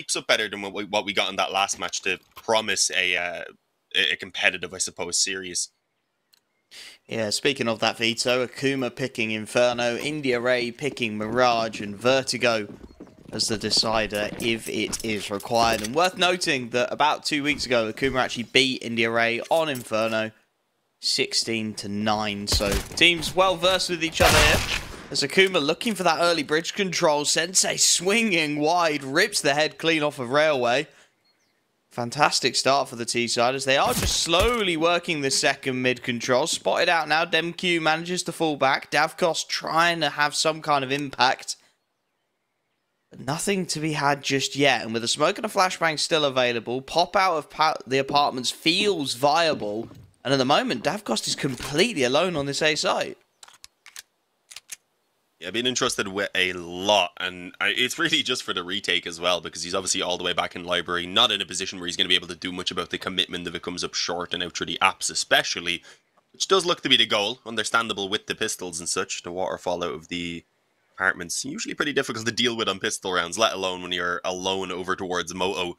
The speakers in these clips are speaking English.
keeps up better than what we got in that last match to promise a competitive, I suppose, series. Yeah, speaking of that, Vito, Akuma picking Inferno, IRAE picking Mirage, and Vertigo as the decider if it is required. And worth noting that about 2 weeks ago, Akuma actually beat IRAE on Inferno 16-9. So teams well versed with each other here. As Akuma looking for that early bridge control, Sensei swinging wide, rips the head clean off of Railway. Fantastic start for the T-side as they are just slowly working the second mid control. Spotted out now, DemQ manages to fall back. Davkos trying to have some kind of impact. But nothing to be had just yet. And with a smoke and a flashbang still available, pop out of the apartments feels viable. And at the moment, Davkos is completely alone on this A site. Yeah, I've been interested with a lot, and it's really just for the retake as well, because he's obviously all the way back in library, not in a position where he's going to be able to do much about the commitment if it comes up short and out through the apps especially, which does look to be the goal, understandable with the pistols and such. The waterfall out of the apartments, usually pretty difficult to deal with on pistol rounds, let alone when you're alone over towards Moto.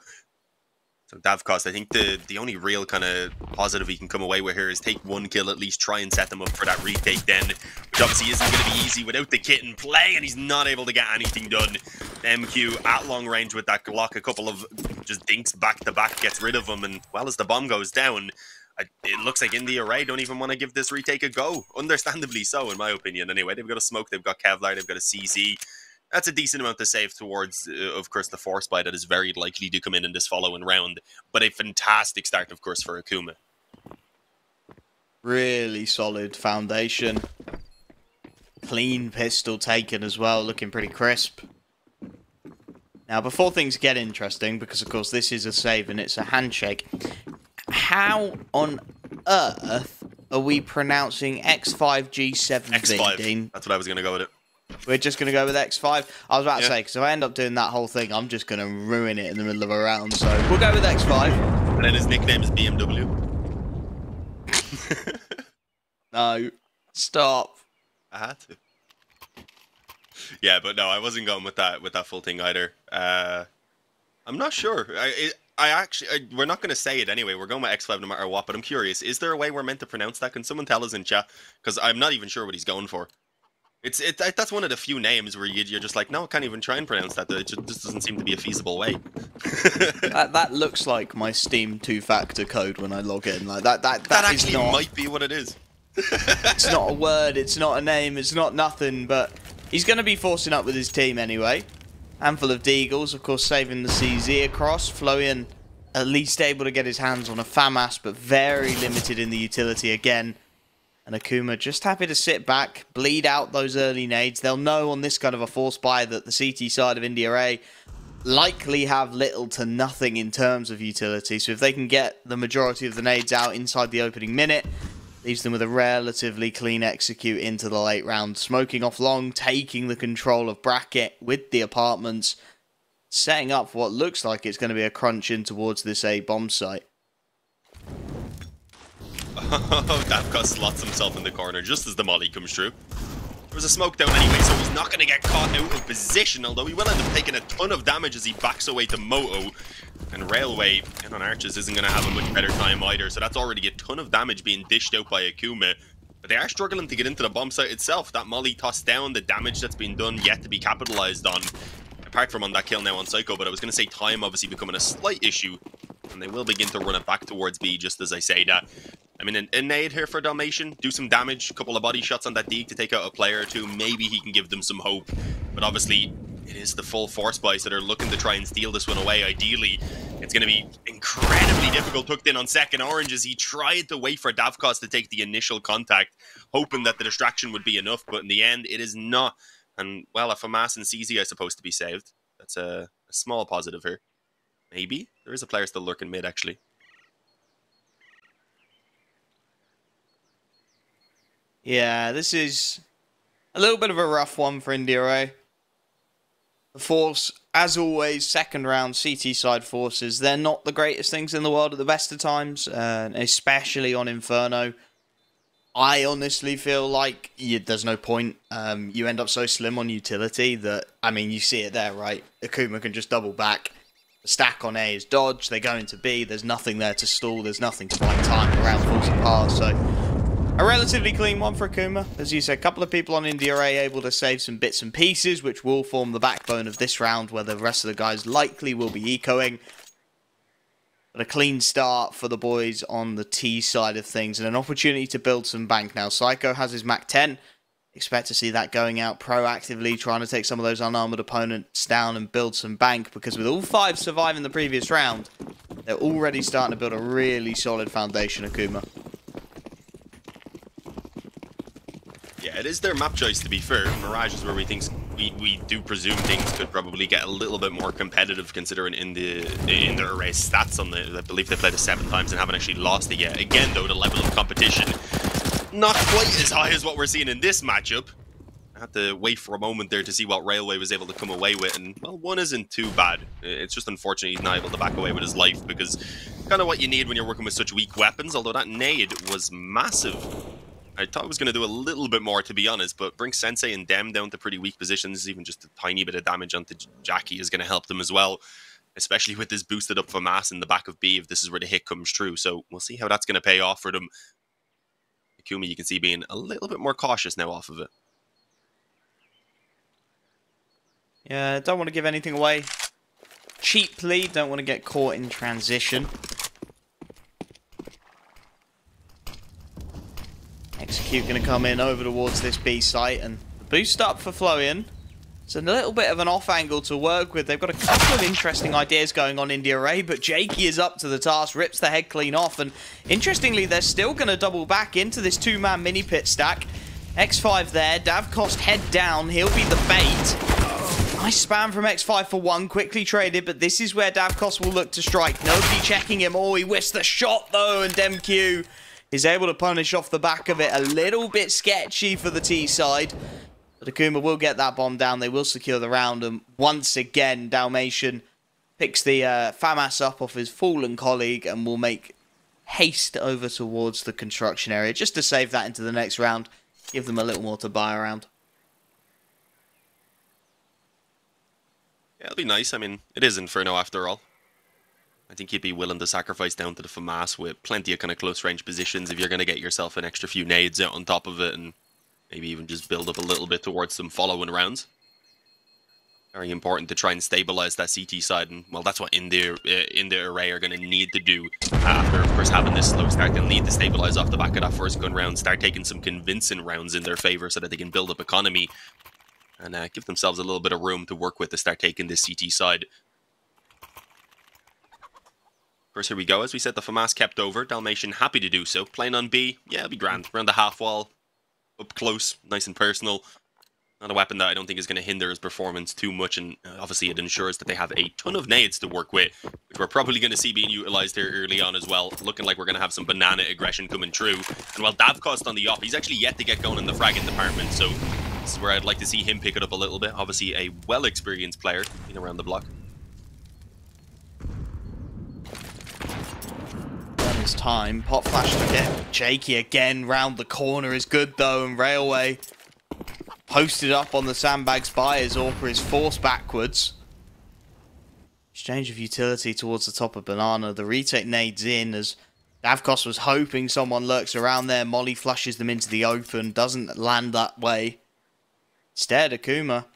So Davkos, I think the only real kind of positive he can come away with here is take one kill at least, try and set them up for that retake then, which obviously isn't going to be easy without the kit in play, and he's not able to get anything done. MQ at long range with that Glock, a couple of just dinks back to back, gets rid of him, and well, as the bomb goes down, it looks like INDE IRAE don't even want to give this retake a go. Understandably so, in my opinion. Anyway, they've got a smoke, they've got Kevlar, they've got a CZ. That's a decent amount to save towards, of course, the force buy that is very likely to come in this following round. But a fantastic start, of course, for Akuma. Really solid foundation. Clean pistol taken as well, looking pretty crisp. Now, before things get interesting, because of course this is a save and it's a handshake, how on earth are we pronouncing X5G7? X5, that's what I was going to go with it. We're just going to go with X5. I was about to say, because if I end up doing that whole thing, I'm just going to ruin it in the middle of a round. So we'll go with X5. And then his nickname is BMW. No. Stop. I had to. Yeah, but no, I wasn't going with that full thing either. I'm not sure. We're not going to say it anyway. We're going with X5 no matter what, but I'm curious. Is there a way we're meant to pronounce that? Can someone tell us in chat? Because I'm not even sure what he's going for. That's one of the few names where you're just like, no, I can't even try and pronounce that. It just doesn't seem to be a feasible way. that looks like my Steam two-factor code when I log in. Like that actually might be what it is. It's not a word, it's not a name, it's not nothing, but he's going to be forcing up with his team anyway. Handful of Deagles, of course, saving the CZ across. Florian at least able to get his hands on a FAMAS, but very limited in the utility again. And Akuma just happy to sit back, bleed out those early nades. They'll know on this kind of a force buy that the CT side of INDE IRAE likely have little to nothing in terms of utility. So if they can get the majority of the nades out inside the opening minute, leaves them with a relatively clean execute into the late round. Smoking off long, taking the control of bracket with the apartments, setting up for what looks like it's going to be a crunch in towards this A bomb site. Oh, Davkos slots himself in the corner just as the molly comes through. There was a smoke down anyway, so he's not going to get caught out of position, although he will end up taking a ton of damage as he backs away to Moto. And Railway, in on Arches, isn't going to have a much better time either, so that's already a ton of damage being dished out by Akuma. But they are struggling to get into the bomb site itself. That molly tossed down, the damage that's been done, yet to be capitalized on. Apart from on that kill now on Psycho, but I was going to say time obviously becoming a slight issue. And they will begin to run it back towards B just as I say that. I mean, an nade here for Dalmatian, do some damage, a couple of body shots on that Deeg to take out a player or two. Maybe he can give them some hope. But obviously, it is the full force buy, so they're looking to try and steal this one away. Ideally, it's going to be incredibly difficult tucked in on second orange as he tried to wait for Davkos to take the initial contact, hoping that the distraction would be enough. But in the end, it is not. And, well, a FAMAS and CZ are supposed to be saved. That's a small positive here. Maybe. There is a player still lurking mid, actually. Yeah, this is a little bit of a rough one for INDE IRAE. The Force, as always, second round CT side forces, they're not the greatest things in the world at the best of times, especially on Inferno. I honestly feel like there's no point. You end up so slim on utility that, I mean, you see it there, right? Akuma can just double back. The stack on A is dodge, they go into B, there's nothing there to stall, there's nothing to buy time, the round falls apart, so a relatively clean one for Akuma. As you said, a couple of people on INDE are able to save some bits and pieces, which will form the backbone of this round, where the rest of the guys likely will be ecoing. But a clean start for the boys on the T side of things, and an opportunity to build some bank now. Psycho has his Mach 10. Expect to see that going out proactively, trying to take some of those unarmored opponents down and build some bank, because with all 5 surviving the previous round, they're already starting to build a really solid foundation, Akuma. Yeah, it is their map choice, to be fair. Mirage is where we do presume things could probably get a little bit more competitive, considering in the IRAE stats on the, I believe they played it 7 times and haven't actually lost it yet. Again, though, the level of competition not quite as high as what we're seeing in this matchup. I had to wait for a moment there to see what Railway was able to come away with, and, well, 1 isn't too bad. It's just unfortunate he's not able to back away with his life, because kind of what you need when you're working with such weak weapons, although that nade was massive. I thought it was going to do a little bit more, to be honest, but bring Sensei and Dem down to pretty weak positions. Even just a tiny bit of damage onto Jackie is going to help them as well, especially with this boosted up FAMAS in the back of B if this is where the hit comes true. So we'll see how that's going to pay off for them. Akuma, you can see, being a little bit more cautious now off of it. Yeah, don't want to give anything away cheaply. Don't want to get caught in transition. Execute going to come in over towards this B site, and the boost up for Florian. It's a little bit of an off angle to work with. They've got a couple of interesting ideas going on in IRAE, but Jakey is up to the task, rips the head clean off, and interestingly, they're still going to double back into this 2-man mini pit stack. X5 there, Davkost head down, he'll be the bait. Nice spam from X5 for 1, quickly traded, but this is where Davkost will look to strike. Nobody checking him. Oh, he whiffs the shot though, and DemQ is able to punish off the back of it. A little bit sketchy for the T side. But Akuma will get that bomb down. They will secure the round. And once again, Dalmatian picks the FAMAS up off his fallen colleague and will make haste over towards the construction area, just to save that into the next round. Give them a little more to buy around. Yeah, it'll be nice. I mean, it is Inferno after all. I think you'd be willing to sacrifice down to the FAMAS with plenty of kind of close range positions if you're going to get yourself an extra few nades out on top of it, and maybe even just build up a little bit towards some following rounds. Very important to try and stabilize that CT side, and, well, that's what INDE IRAE are going to need to do after, of course, having this slow start. They'll need to stabilize off the back of that first gun round, start taking some convincing rounds in their favor so that they can build up economy and give themselves a little bit of room to work with to start taking this CT side. Of course, here we go. As we said, the FAMAS kept over. Dalmatian happy to do so. Playing on B, yeah, it'll be grand. Around the half wall, up close, nice and personal. Not a weapon that I don't think is going to hinder his performance too much, and obviously it ensures that they have a ton of nades to work with, which we're probably going to see being utilized here early on as well. Looking like we're going to have some banana aggression coming through. And while Davkost on the op, he's actually yet to get going in the fragging department, so this is where I'd like to see him pick it up a little bit. Obviously a well-experienced player, being around the block. His time. Pop flash to get Jakey again. Round the corner is good though, and Railway posted up on the sandbags by as Orca is forced backwards. Exchange of utility towards the top of Banana. The retake nades in as Davkost was hoping someone lurks around there. Molly flushes them into the open. Doesn't land that way. Instead, Akuma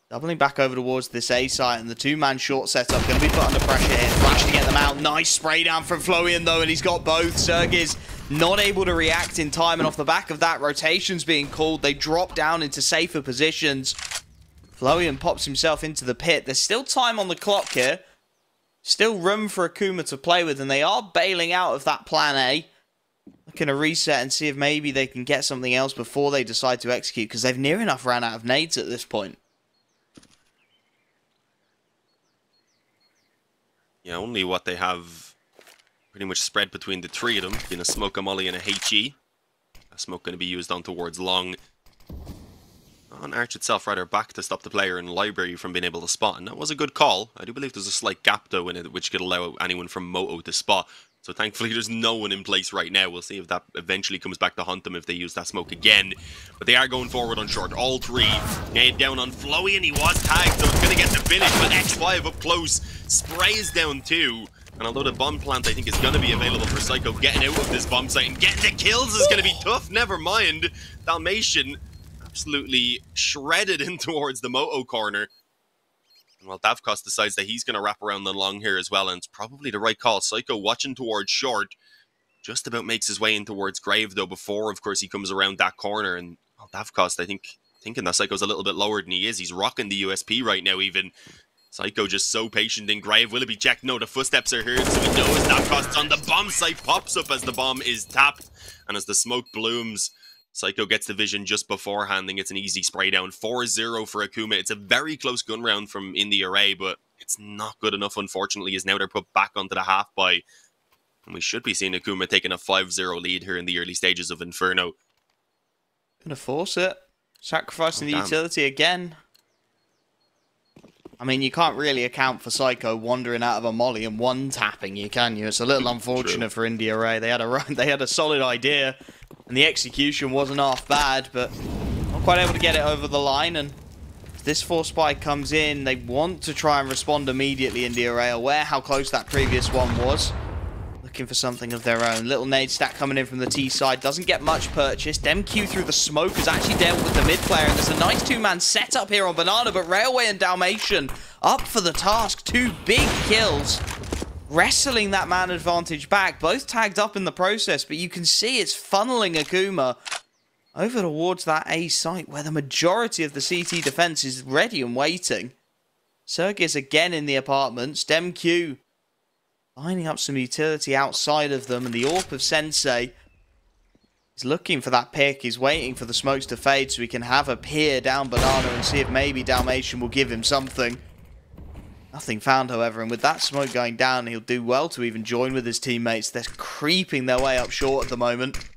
doubling back over towards this A site, and the 2-man short setup going to be put under pressure here. Flash to get them out. Nice spray down from Florian though, and he's got both. Sergi's not able to react in time, and off the back of that, rotations being called. They drop down into safer positions. Florian pops himself into the pit. There's still time on the clock here. Still room for Akuma to play with, and they are bailing out of that plan A. Looking to reset and see if maybe they can get something else before they decide to execute, because they've near enough ran out of nades at this point. Yeah, only what they have pretty much spread between the 3 of them, being a smoke, a molly, and a HE. A smoke going to be used on towards long. On Arch itself, rather back to stop the player in Library from being able to spot, and that was a good call. I do believe there's a slight gap though in it, which could allow anyone from Moto to spot. So thankfully there's no one in place right now. We'll see if that eventually comes back to haunt them if they use that smoke again. But they are going forward on short. All three. Nade down on Flowy, and he was tagged, so it's going to get the finish. But X5 up close. Sprays down 2. And although the bomb plant, I think, is going to be available for Psycho, getting out of this bomb site and getting the kills is going to be tough. Never mind. Dalmatian absolutely shredded in towards the Moto corner. Well, Davkos decides that he's going to wrap around the long here as well, and it's probably the right call. Psycho watching towards short, just about makes his way in towards Grave, though, before, of course, he comes around that corner. And well, Davkos, I think, thinking that Psycho's a little bit lower than he is. He's rocking the USP right now, even. Psycho just so patient in Grave. Will it be checked? No, the footsteps are heard, so he knows Davkos on the bomb site. Pops up as the bomb is tapped, and as the smoke blooms, Psycho gets the vision just beforehand and gets an easy spray down. 4-0 for Akuma. It's a very close gun round from INDE IRAE, but it's not good enough, unfortunately, as now they're put back onto the half by. And we should be seeing Akuma taking a 5-0 lead here in the early stages of Inferno. Gonna force it. Sacrificing the utility again. I mean, you can't really account for Psycho wandering out of a molly and one-tapping you, can you? It's a little unfortunate for INDE IRAE. They had a solid idea, and the execution wasn't half bad, but not quite able to get it over the line. And this force spike comes in. They want to try and respond immediately. INDE IRAE, aware how close that previous one was. Looking for something of their own. Little nade stack coming in from the T side. Doesn't get much purchased. MQ through the smoke has actually dealt with the mid player. And there's a nice two-man setup here on Banana. But Railway and Dalmatian up for the task. 2 big kills. Wrestling that man advantage back. Both tagged up in the process. But you can see it's funneling Akuma over towards that A site where the majority of the CT defense is ready and waiting. Sergis again in the apartments. DemQ lining up some utility outside of them, and the AWP of Sensei is looking for that pick. He's waiting for the smokes to fade so he can have a peer down Banana and see if maybe Dalmatian will give him something. Nothing found, however, and with that smoke going down, he'll do well to even join with his teammates. They're creeping their way up short at the moment.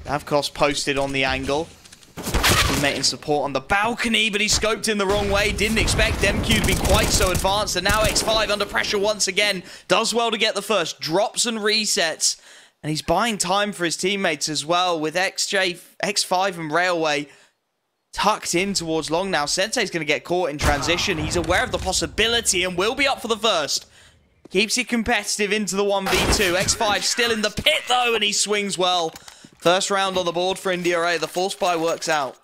Davkos posted on the angle. Teammate in support on the balcony, but he scoped in the wrong way. Didn't expect MQ to be quite so advanced. And now X5 under pressure once again. Does well to get the first. Drops and resets. And he's buying time for his teammates as well, with X5 and Railway tucked in towards long now. Sensei's going to get caught in transition. He's aware of the possibility and will be up for the first. Keeps it competitive into the 1v2. X5 still in the pit though, and he swings well. First round on the board for INDE IRAE. The force buy works out.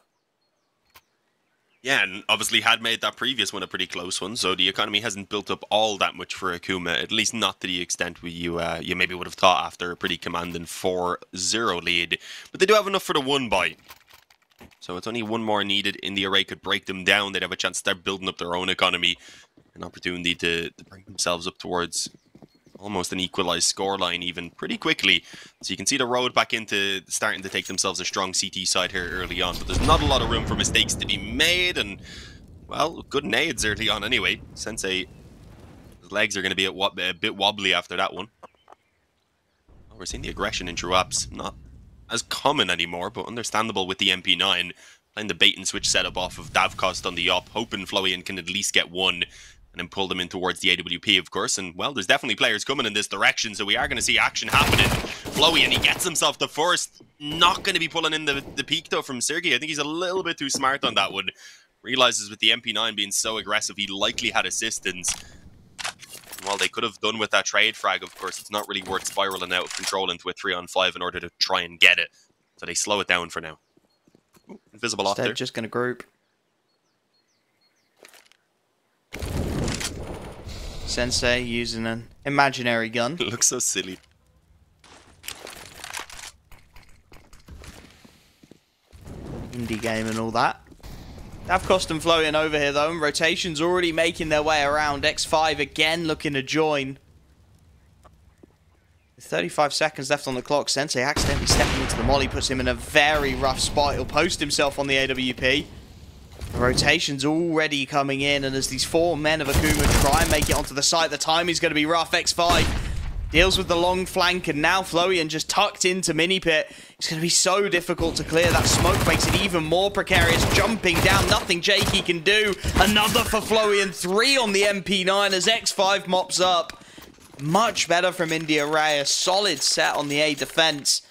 Yeah, and obviously had made that previous one a pretty close one, so the economy hasn't built up all that much for Akuma, at least not to the extent you maybe would have thought after a pretty commanding 4-0 lead. But they do have enough for the 1 buy. So it's only one more needed. INDE IRAE could break them down. They'd have a chance to start building up their own economy. An opportunity to bring themselves up towards almost an equalized scoreline even pretty quickly. So you can see the road back into starting to take themselves a strong CT side here early on. But there's not a lot of room for mistakes to be made. And, well, good nades early on anyway. Sensei, his legs are going to be a bit wobbly after that one. Oh, we're seeing the aggression in True Apps. Not as common anymore, but understandable with the MP9. Playing the bait and switch setup off of Davkos on the op, hoping Flowian can at least get one. And then pull them in towards the AWP, of course. And, well, there's definitely players coming in this direction, so we are going to see action happening. Flowy, and he gets himself the first. Not going to be pulling in the peak, though, from Sergey. I think he's a little bit too smart on that one. Realizes with the MP9 being so aggressive, he likely had assistance. And while they could have done with that trade frag, of course, it's not really worth spiraling out of control into a 3-on-5 in order to try and get it. So they slow it down for now. Ooh, invisible off there. Just going to group. Sensei using an imaginary gun. It looks so silly. Indie game and all that. Davkos and Flowian over here though, and rotations already making their way around. X5 again looking to join. With 35 seconds left on the clock, Sensei accidentally stepping into the molly puts him in a very rough spot. He'll post himself on the AWP. The rotation's already coming in, and as these 4 men of Akuma try and make it onto the site, the timing's going to be rough. X5 deals with the long flank, and now Flowian just tucked into mini pit. It's going to be so difficult to clear. That smoke makes it even more precarious. Jumping down, nothing Jakey can do. Another for Flowian, 3 on the MP9 as X5 mops up. Much better from INDE IRAE. A solid set on the A defense.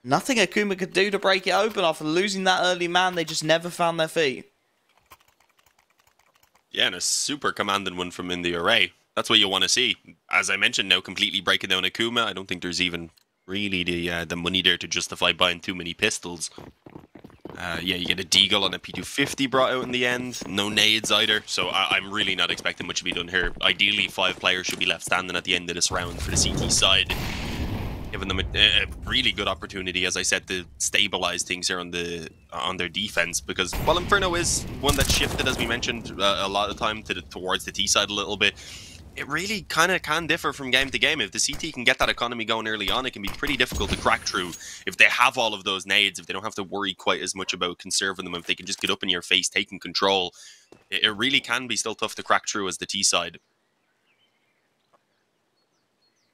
Nothing Akuma could do to break it open. After losing that early man, they just never found their feet. Yeah, and a super commanding one from INDE IRAE. That's what you want to see. As I mentioned, now completely breaking down Akuma. I don't think there's even really the money there to justify buying too many pistols. Yeah, you get a Deagle and a P250 brought out in the end. No nades either, so I'm really not expecting much to be done here. Ideally, 5 players should be left standing at the end of this round for the CT side, giving them a really good opportunity, as I said, to stabilize things here on their defense. Because while Inferno is one that shifted, as we mentioned, a lot of the time towards the T side a little bit, it really kind of can differ from game to game. If the CT can get that economy going early on, it can be pretty difficult to crack through. If they have all of those nades, if they don't have to worry quite as much about conserving them, if they can just get up in your face, taking control, it really can be still tough to crack through as the T side.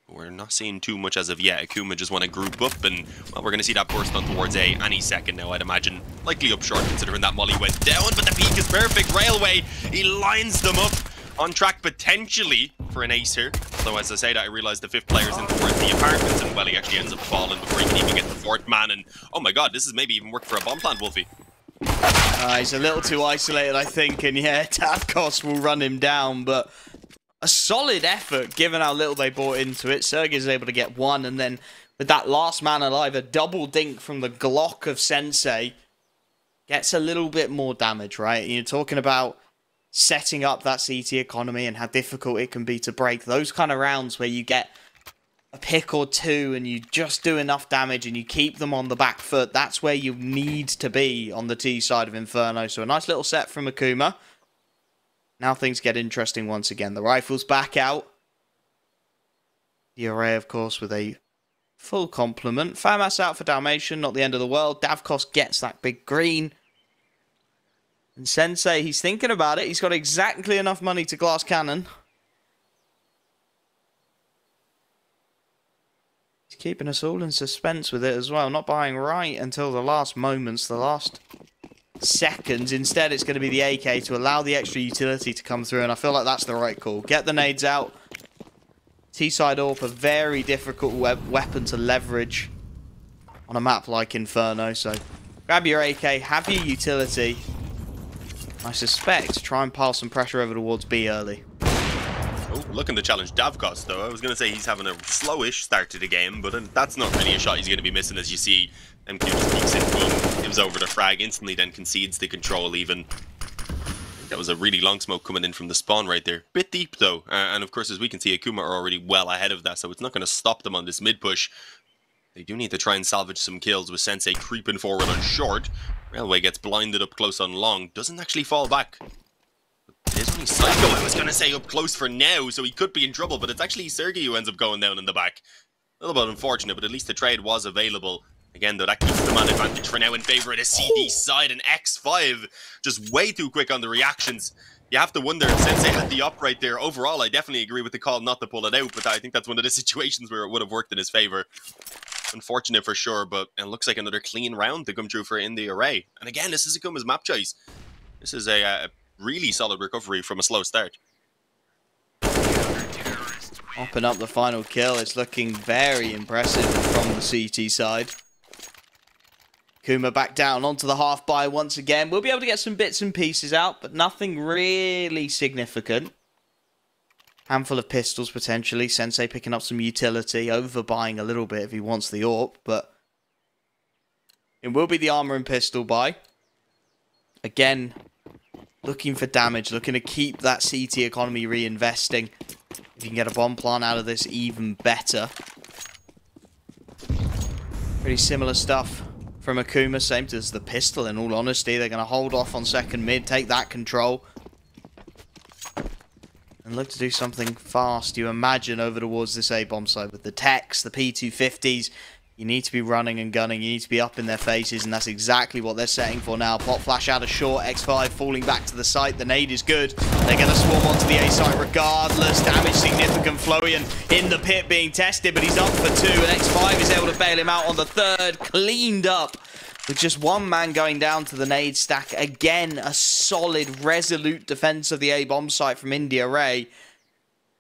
We're not seeing too much as of yet. Akuma just want to group up, and well, we're going to see that burst on towards A any second now, I'd imagine. Likely up short, considering that molly went down, but the peak is perfect. Railway, he lines them up. On track potentially for an ace here. Although as I say that, I realise the 5th player's in towards the apartments, and well, he actually ends up falling before he can even get the 4th man. And oh my god, this is maybe even work for a bomb plant, Wolfie. He's a little too isolated, I think, and yeah, Tavkos will run him down, but a solid effort given how little they bought into it. Sergey is able to get 1, and then with that last man alive, a double dink from the Glock of Sensei gets a little bit more damage, right? You're talking about setting up that CT economy and how difficult it can be to break. Those kind of rounds where you get a pick or 2 and you just do enough damage and you keep them on the back foot, that's where you need to be on the T side of Inferno. So a nice little set from Akuma. Now things get interesting once again. The rifle's back out. The IRAE, of course, with a full complement. FAMAS out for Dalmatian, not the end of the world. Davkos gets that big green. And Sensei, he's thinking about it. He's got exactly enough money to glass cannon. He's keeping us all in suspense with it as well. Not buying right until the last moments, the last seconds. Instead, it's going to be the AK to allow the extra utility to come through. And I feel like that's the right call. Get the nades out. T-side AWP, a very difficult weapon to leverage on a map like Inferno. So grab your AK, have your utility. I suspect try and pile some pressure over towards B early. Oh, looking to challenge Davkos, though. I was going to say he's having a slowish start to the game, but that's not really a shot he's going to be missing, as you see. MQ just peeks in, boom, gives over the frag, instantly then concedes the control even. That was a really long smoke coming in from the spawn right there. Bit deep, though. And of course, as we can see, Akuma are already well ahead of that, so it's not going to stop them on this mid-push. They do need to try and salvage some kills with Sensei creeping forward on short. Railway gets blinded up close on long. Doesn't actually fall back. It is only Psycho, I was going to say, up close for now, so he could be in trouble, but it's actually Sergey who ends up going down in the back. A little bit unfortunate, but at least the trade was available. Again, though, that keeps them on advantage for now in favour of the CD side, and X5 just way too quick on the reactions. You have to wonder if Sensei had the up right there. Overall, I definitely agree with the call not to pull it out, but I think that's one of the situations where it would have worked in his favour. Unfortunate for sure, but it looks like another clean round to come true for INDE IRAE. And again, this is Akuma's map choice. This is a really solid recovery from a slow start. Mopping up the final kill. It's looking very impressive from the CT side. Akuma back down onto the half buy once again. We'll be able to get some bits and pieces out, but nothing really significant. Handful of pistols, potentially. Sensei picking up some utility, overbuying a little bit if he wants the AWP, but it will be the armor and pistol buy. Again, looking for damage, looking to keep that CT economy reinvesting. If you can get a bomb plant out of this, even better. Pretty similar stuff from Akuma, same as the pistol, in all honesty. They're going to hold off on second mid, take that control. And look to do something fast, you imagine, over towards this A-bomb side. With the techs, the P250s, you need to be running and gunning. You need to be up in their faces, and that's exactly what they're setting for now. Pop flash out of short, X5 falling back to the site. The nade is good. They're going to swarm onto the A site regardless. Damage significant. Florian in the pit being tested, but he's up for 2, and X5 is able to bail him out on the 3rd. Cleaned up. With just one man going down to the nade stack. Again, a solid, resolute defense of the A-bomb site from INDE IRAE.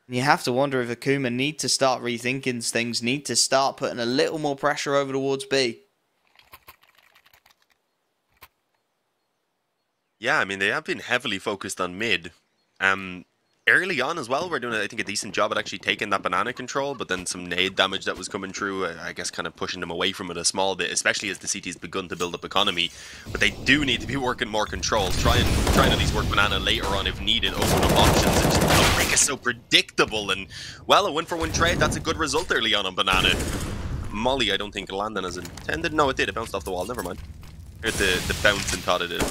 You have to wonder if Akuma need to start rethinking things, need to start putting a little more pressure over towards B. Yeah, I mean, they have been heavily focused on mid. Early on as well, we're doing, I think, a decent job at actually taking that banana control, but then some nade damage that was coming through, I guess kind of pushing them away from it a small bit, especially as the CT's begun to build up economy. But they do need to be working more control. Try and at least work banana later on if needed, open up options, and just don't make it so predictable. And, well, a win-for-win trade, that's a good result early on banana. Molly, I don't think landed as intended. No, it did. It bounced off the wall. Never mind. Heard the bounce and thought it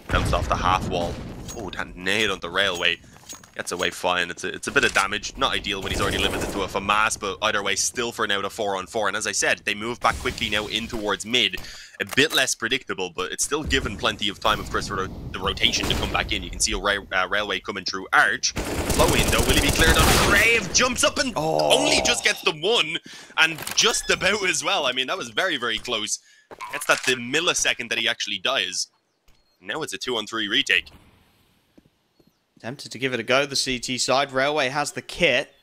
bounced off the half wall. Oh, that nade on the railway. Gets away fine. It's a bit of damage. Not ideal when he's already limited to a FAMAS, but either way, still for now to 4-on-4. And as I said, they move back quickly now in towards mid. A bit less predictable, but it's still given plenty of time, of course, for the rotation to come back in. You can see a railway coming through Arch. Flowing, though, will he be cleared on? Brave jumps up and only just gets the one, and just about as well. I mean, that was very, very close. Gets that the millisecond that he actually dies. Now it's a 2-on-3 retake. Tempted to give it a go, the CT side. Railway has the kit.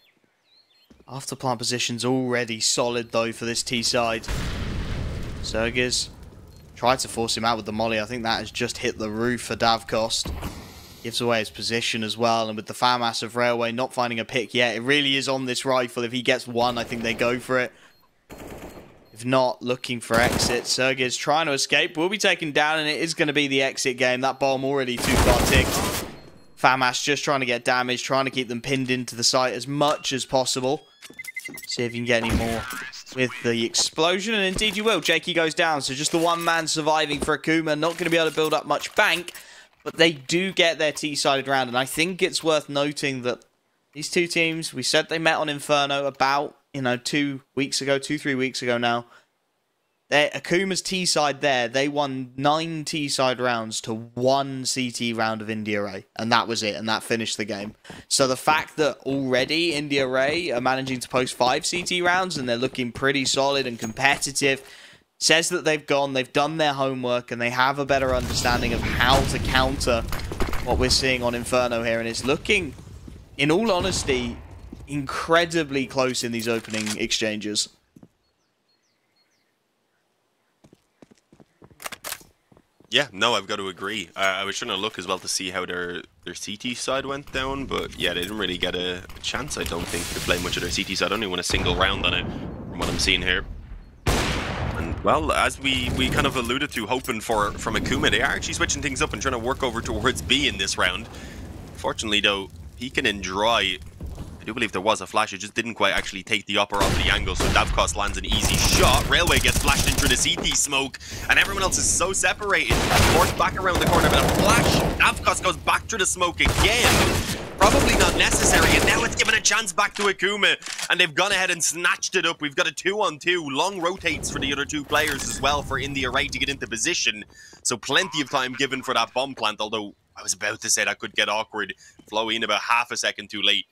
After plant position's already solid, though, for this T side. Sergiz tried to force him out with the molly. I think that has just hit the roof for Davkost. Gives away his position as well. And with the FAMAS of Railway not finding a pick yet, it really is on this rifle. If he gets one, I think they go for it. If not, looking for exit. Sergiz trying to escape. Will be taken down, and it is going to be the exit game. That bomb already too far ticked. FAMAS just trying to get damage, trying to keep them pinned into the site as much as possible. See if you can get any more with the explosion, and indeed you will. Jakey goes down, so just the one man surviving for Akuma. Not going to be able to build up much bank, but they do get their T-sided round, and I think it's worth noting that these two teams, we said they met on Inferno about, 2, 3 weeks ago now. Akuma's T-side there, they won 9 T-side rounds to 1 CT round of IRAE, and that was it, and that finished the game. So the fact that already IRAE are managing to post 5 CT rounds, and they're looking pretty solid and competitive, says that they've done their homework, and they have a better understanding of how to counter what we're seeing on Inferno here, and it's looking, in all honesty, incredibly close in these opening exchanges. Yeah, no, I've got to agree. I was trying to look as well to see how their CT side went down, but yeah, they didn't really get a chance, I don't think, to play much of their CT side. Only won a single round on it, from what I'm seeing here. And, well, as we kind of alluded to, hoping from Akuma, they are actually switching things up and trying to work over towards B in this round. Fortunately, though, peeking in dry, I do believe there was a flash. It just didn't quite actually take the upper off the angle, so Davkost lands an easy shot. Railway gets flashed in through the CT smoke, and everyone else is so separated. Forced back around the corner, but a flash. Davkost goes back through the smoke again. Probably not necessary, and now it's given a chance back to Akuma, and they've gone ahead and snatched it up. We've got a 2-on-2. Long rotates for the other two players as well for IRAE to get into position, so plenty of time given for that bomb plant, although I was about to say that could get awkward. Flowing about half a second too late.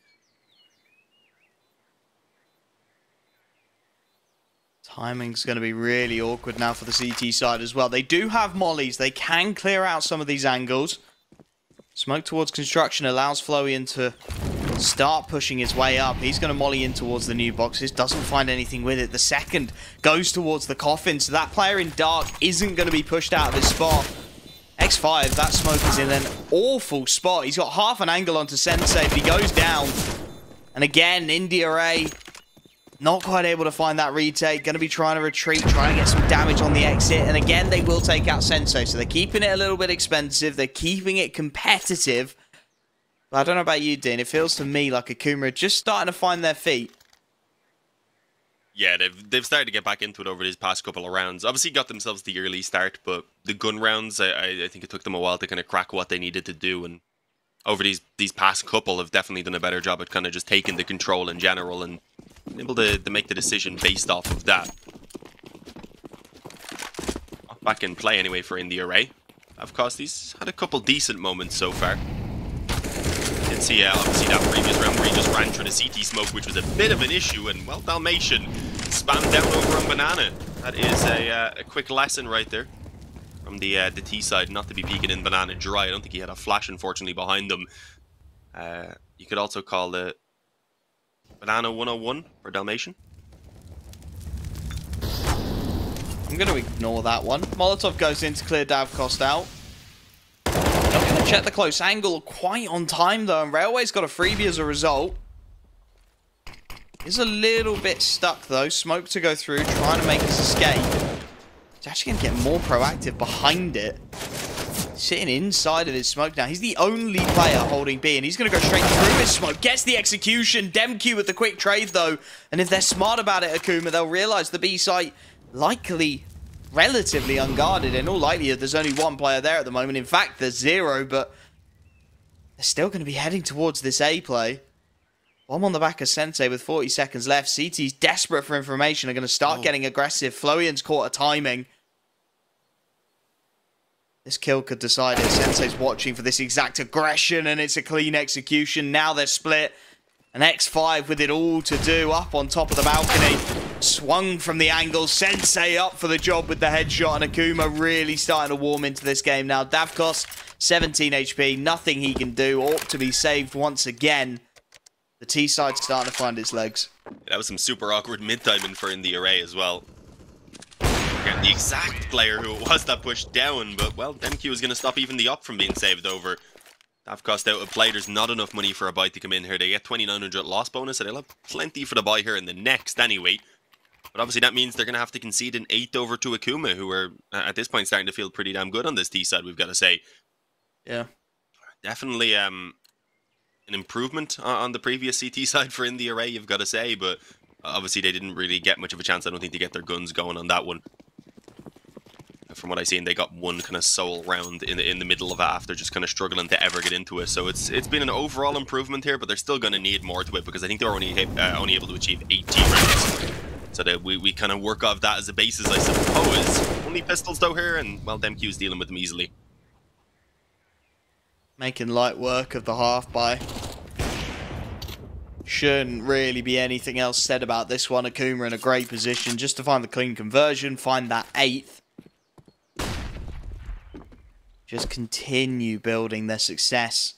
Timing's going to be really awkward now for the CT side as well. They do have mollies. They can clear out some of these angles. Smoke towards construction allows Flowien to start pushing his way up. He's going to molly in towards the new boxes. Doesn't find anything with it. The second goes towards the coffin. So that player in dark isn't going to be pushed out of his spot. X5, that smoke is in an awful spot. He's got half an angle onto Sensei, but he goes down. And again, IRAE not quite able to find that retake. Going to be trying to retreat, trying to get some damage on the exit. And again, they will take out Sensei. So they're keeping it a little bit expensive. They're keeping it competitive. But I don't know about you, Dean. It feels to me like Akuma are just starting to find their feet. Yeah, they've started to get back into it over these past couple of rounds. Obviously got themselves the early start, but the gun rounds, I think it took them a while to kind of crack what they needed to do. And over these past couple have definitely done a better job at kind of just taking the control in general and able to make the decision based off of that. Back in play anyway for IRAE. Of course, he's had a couple decent moments so far. You can see obviously that previous round where he just ran through the CT smoke, which was a bit of an issue, and well, Dalmatian spammed down over on Banana. That is a quick lesson right there from the T side, not to be peeking in Banana dry. I don't think he had a flash, unfortunately, behind them. You could also call the Banana 101 for Dalmatian. I'm going to ignore that one. Molotov goes in to clear Davcost out. Not going to check the close angle quite on time, though, and Railway's got a freebie as a result. He's a little bit stuck, though. Smoke to go through, trying to make his escape. He's actually going to get more proactive behind it. Sitting inside of his smoke now. He's the only player holding B, and he's going to go straight through his smoke. Gets the execution. Demq with the quick trade, though. And if they're smart about it, Akuma, they'll realize the B site likely relatively unguarded. In all likelihood, there's only one player there at the moment. In fact, there's 0, but they're still going to be heading towards this A play. Bomb on the back of Sensei with 40 seconds left. CT's desperate for information. Are going to start getting aggressive. Florian's caught a timing. This kill could decide it. Sensei's watching for this exact aggression, and it's a clean execution. Now they're split. An X5 with it all to do, up on top of the balcony. Swung from the angle. Sensei up for the job with the headshot, and Akuma really starting to warm into this game now. Davcost, 17 HP. Nothing he can do. Ought to be saved once again. The T side's starting to find its legs. Yeah, that was some super awkward mid-timing for in the array as well. Again, the exact player who it was that pushed down, but, well, Demq is going to stop even the op from being saved over. Davcost out of play. There's not enough money for a buy to come in here. They get 2,900 loss bonus, so they'll have plenty for the buy here in the next anyway. But obviously that means they're going to have to concede an 8 over to Akuma, who are, at this point, starting to feel pretty damn good on this T side, we've got to say. Yeah. Definitely an improvement on the previous CT side for in the array, you've got to say, but obviously they didn't really get much of a chance, I don't think, to get their guns going on that one. From what I've seen, they got one kind of sole round in the middle of it after just kind of struggling to ever get into it. So it's been an overall improvement here, but they're still going to need more to it because I think they're only able to achieve 18 rounds. So that we kind of work off that as a basis, I suppose. Only pistols though here, and, well, Demq's dealing with them easily. Making light work of the half by. Shouldn't really be anything else said about this one. Akuma in a great position just to find the clean conversion, find that 8th. Just continue building their success.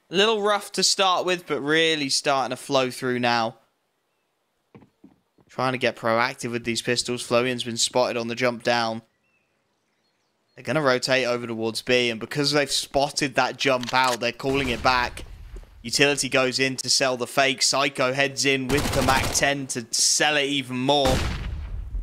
A little rough to start with, but really starting to flow through now. Trying to get proactive with these pistols. Florian's been spotted on the jump down. They're going to rotate over towards B, and because they've spotted that jump out, they're calling it back. Utility goes in to sell the fake. Psycho heads in with the MAC-10 to sell it even more.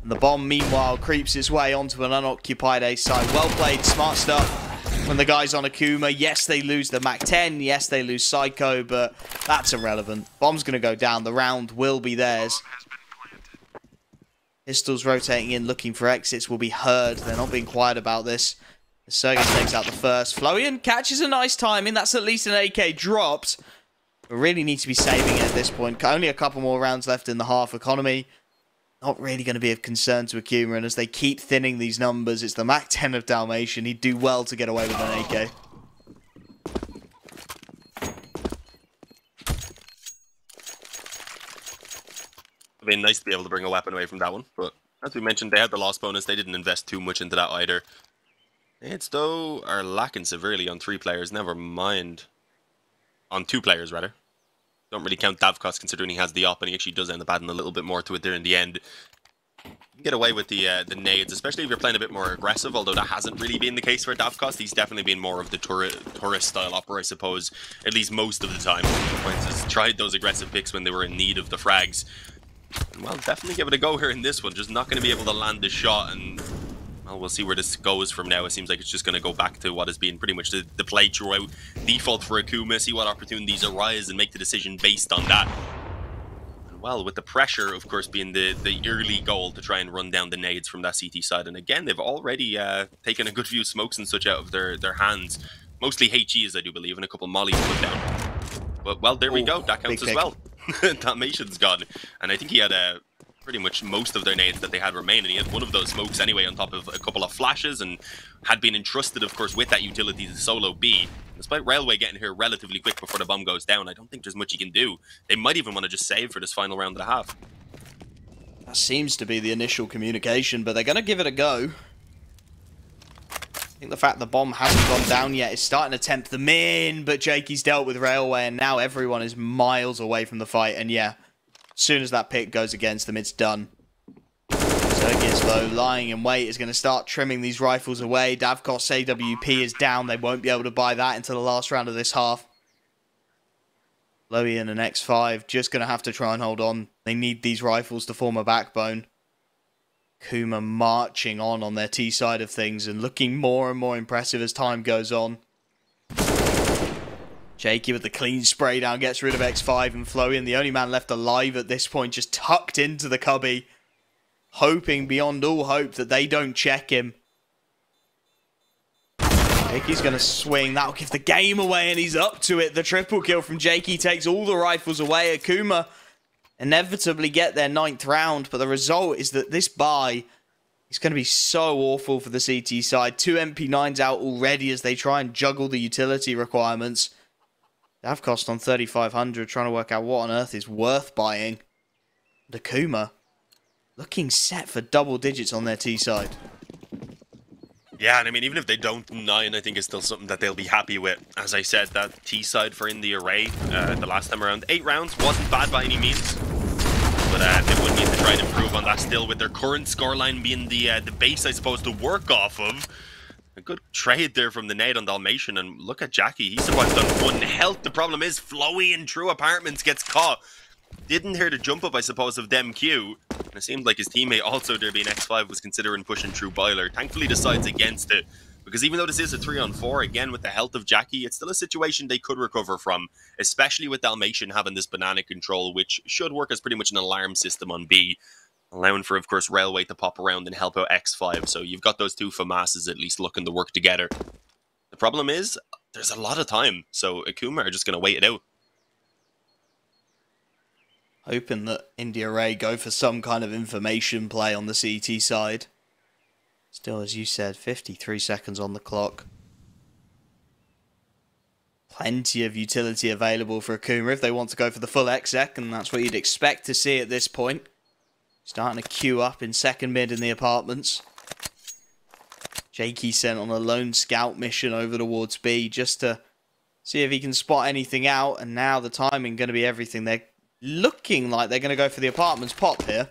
And the bomb, meanwhile, creeps its way onto an unoccupied A site. Well played, smart stuff from the guys on Akuma. Yes, they lose the MAC-10. Yes, they lose Psycho, but that's irrelevant. Bomb's going to go down. The round will be theirs. Pistols rotating in, looking for exits, will be heard. They're not being quiet about this. The Sergis takes out the first. Florian catches a nice timing. That's at least an AK dropped. We really need to be saving it at this point. Only a couple more rounds left in the half economy. Not really going to be of concern to Akuma, and as they keep thinning these numbers, it's the MAC-10 of Dalmatian. He'd do well to get away with an AK. It'd been nice to be able to bring a weapon away from that one, but as we mentioned, they had the loss bonus. They didn't invest too much into that either. It's though are lacking severely on 3 players, never mind. On 2 players, rather. Don't really count Davcost considering he has the op, and he actually does end up adding a little bit more to it there in the end. You can get away with the nades, especially if you're playing a bit more aggressive, although that hasn't really been the case for Davcost. He's definitely been more of the tourist style opera, I suppose, at least most of the time. He's tried those aggressive picks when they were in need of the frags. Well, definitely give it a go here in this one. Just not going to be able to land the shot, and well, we'll see where this goes from now. It seems like it's just going to go back to what has been pretty much the play throughout. Default for Akuma, see what opportunities arise and make the decision based on that. And well, with the pressure, of course, being the early goal to try and run down the nades from that CT side. And again, they've already taken a good few smokes and such out of their hands. Mostly HEs, I do believe, and a couple mollies put down. But, well, there we go. That counts as well. Dalmatian's gone. And I think he had pretty much most of their nades that they had remaining. He had one of those smokes anyway on top of a couple of flashes and had been entrusted, of course, with that utility to solo B. Despite Railway getting here relatively quick before the bomb goes down, I don't think there's much he can do. They might even want to just save for this final round and a half. That seems to be the initial communication, but they're going to give it a go. think the fact the bomb hasn't gone down yet is starting to tempt them in, but Jakey's dealt with Railway, and now everyone is miles away from the fight, and yeah, as soon as that pick goes against them, it's done. Sergius, though, lying in wait, is going to start trimming these rifles away. Davkos AWP is down. They won't be able to buy that until the last round of this half. Lowy and an X5 just going to have to try and hold on. They need these rifles to form a backbone. Akuma marching on their T side of things and looking more and more impressive as time goes on. Jakey with the clean spray down gets rid of X5 and Florian, the only man left alive at this point, just tucked into the cubby, hoping beyond all hope that they don't check him. Jakey's going to swing. That'll give the game away, and he's up to it. The triple kill from Jakey takes all the rifles away. Akuma inevitably get their 9th round, but the result is that this buy is going to be so awful for the CT side. 2 MP9s out already as they try and juggle the utility requirements. Davkos on 3,500, trying to work out what on earth is worth buying. And Akuma looking set for double digits on their T side. Yeah, and I mean, even if they don't 9, I think it's still something that they'll be happy with. As I said, that T side for INDE IRAE the last time around, 8 rounds, wasn't bad by any means. But they would need to try and improve on that still, with their current scoreline being the base, I suppose, to work off of. A good trade there from the nade on Dalmatian, and look at Jackie. He's survived on 1 health. The problem is, Flowey in True Apartments gets caught. Didn't hear the jump up, I suppose, of them Q. And it seemed like his teammate, also there being X5, was considering pushing True Boiler. Thankfully decides against it, because even though this is a 3-on-4, again, with the health of Jackie, it's still a situation they could recover from, especially with Dalmatian having this banana control, which should work as pretty much an alarm system on B, allowing for, of course, Railway to pop around and help out X5. So you've got those two FAMASs at least looking to work together. The problem is, there's a lot of time, so Akuma are just going to wait it out. Hoping that INDE IRAE go for some kind of information play on the CT side. Still, as you said, 53 seconds on the clock. Plenty of utility available for Akuma if they want to go for the full exec, and that's what you'd expect to see at this point. Starting to queue up in second mid in the apartments. Jakey sent on a lone scout mission over towards B just to see if he can spot anything out, and now the timing going to be everything. They're looking like they're going to go for the apartments pop here.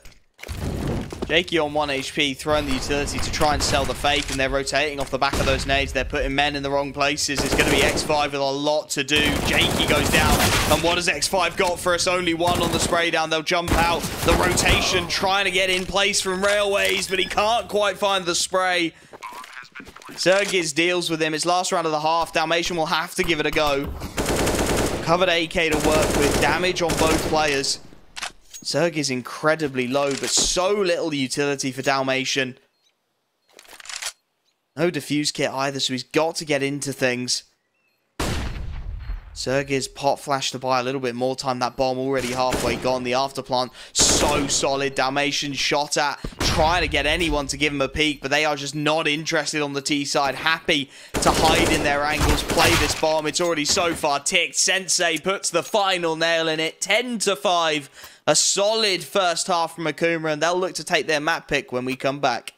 Jakey on 1 HP, throwing the utility to try and sell the fake, and they're rotating off the back of those nades. They're putting men in the wrong places. It's going to be X5 with a lot to do. Jakey goes down, and what has X5 got for us? Only 1 on the spray down. They'll jump out. The rotation trying to get in place from Railways, but he can't quite find the spray. Sergius deals with him. It's last round of the half. Dalmatian will have to give it a go. Covered AK to work with. Damage on both players. Zerg is incredibly low, but so little utility for Dalmatian. No defuse kit either, so he's got to get into things. Zerg is pot flash to buy a little bit more time. That bomb already halfway gone. The afterplant so solid. Dalmatian shot at, trying to get anyone to give him a peek, but they are just not interested on the T side. Happy to hide in their angles, play this bomb. It's already so far ticked. Sensei puts the final nail in it. 10-5. A solid first half from Akuma, and they'll look to take their map pick when we come back.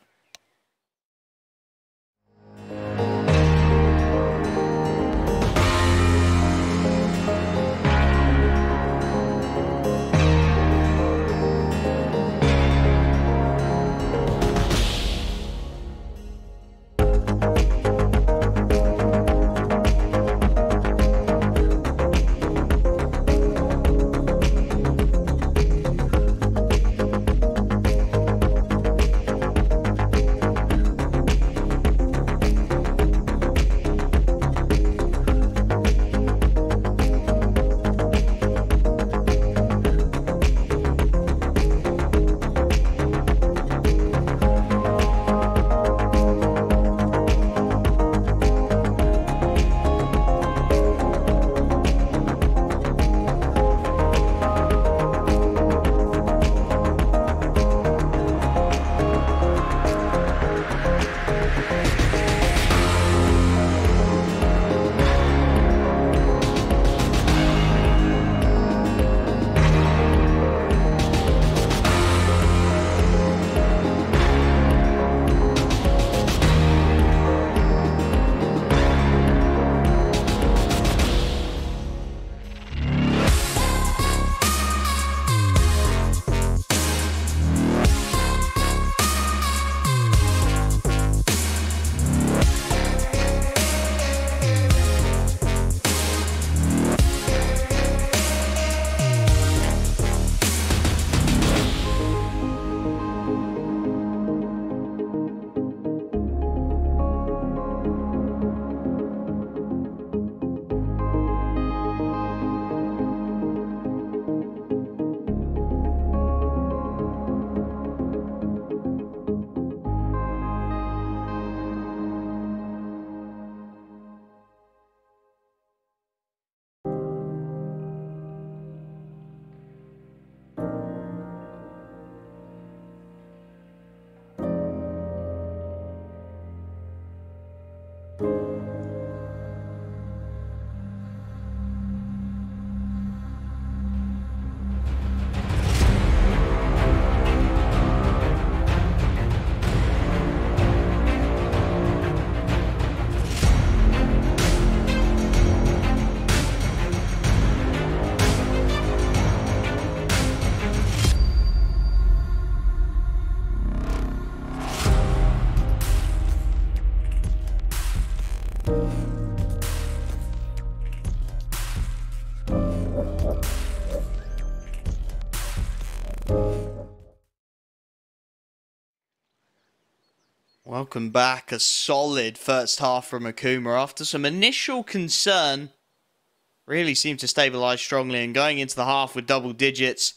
Welcome back. A solid first half from Akuma after some initial concern. Really seemed to stabilise strongly and going into the half with double digits.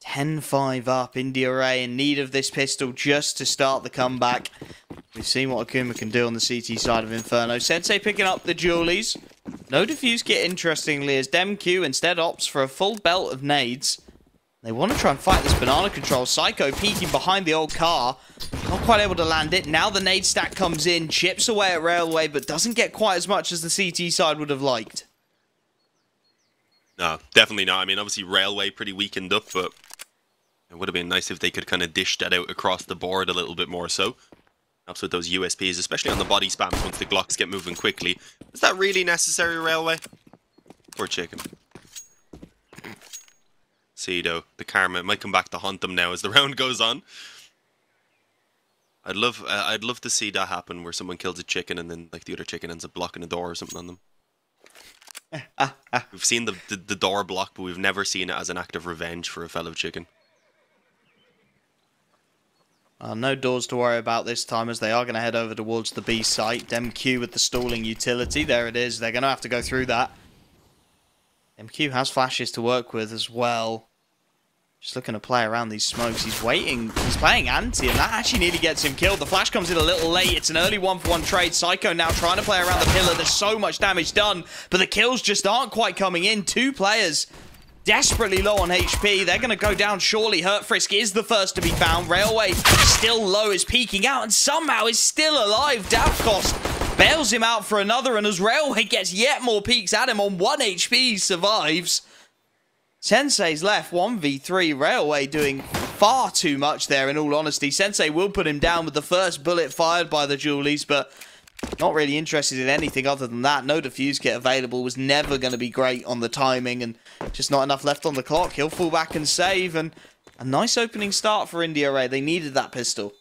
10-5 up. IRAE in need of this pistol just to start the comeback. We've seen what Akuma can do on the CT side of Inferno. Sensei picking up the Julies. No defuse kit, interestingly, as DemQ instead opts for a full belt of nades. They want to try and fight this banana control. Psycho peeking behind the old car. Not quite able to land it. Now the nade stack comes in, chips away at Railway, but doesn't get quite as much as the CT side would have liked. No, definitely not. I mean, obviously Railway pretty weakened up, but it would have been nice if they could kind of dish that out across the board a little bit more so. Helps with those USPs, especially on the body spams once the Glocks get moving quickly. Is that really necessary, Railway? Poor chicken. See, though, the karma might come back to haunt them now as the round goes on. I'd love to see that happen, where someone kills a chicken and then like the other chicken ends up blocking a door or something on them. We've seen the door block, but we've never seen it as an act of revenge for a fellow chicken. No doors to worry about this time, as they are going to head over towards the B site. DemQ with the stalling utility. There it is. They're going to have to go through that. DemQ has flashes to work with as well. Just looking to play around these smokes. He's waiting. He's playing anti, and that actually nearly gets him killed. The flash comes in a little late. It's an early 1-for-1 trade. Psycho now trying to play around the pillar. There's so much damage done, but the kills just aren't quite coming in. Two players desperately low on HP. They're going to go down surely. Hurtfrisk is the first to be found. Railway still low, is peeking out, and somehow is still alive. Davkos bails him out for another, and as Railway gets yet more peeks at him on 1 HP, he survives. Sensei's left 1v3. Railway doing far too much there, in all honesty. Sensei will put him down with the first bullet fired by the Julies, but not really interested in anything other than that. No defuse kit available. Was never going to be great on the timing, and just not enough left on the clock. He'll fall back and save, and a nice opening start for IRAE. They needed that pistol.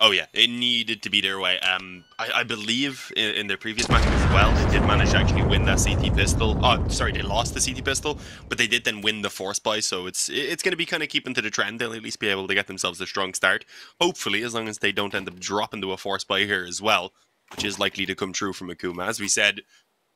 Oh yeah, it needed to be their way. I believe in their previous match as well, they did manage to actually win that CT pistol. Oh, sorry, they lost the CT pistol, but they did then win the force buy, so it's going to be kind of keeping to the trend. They'll at least be able to get themselves a strong start. Hopefully, as long as they don't end up dropping to a force buy here as well, which is likely to come true from Akuma. As we said,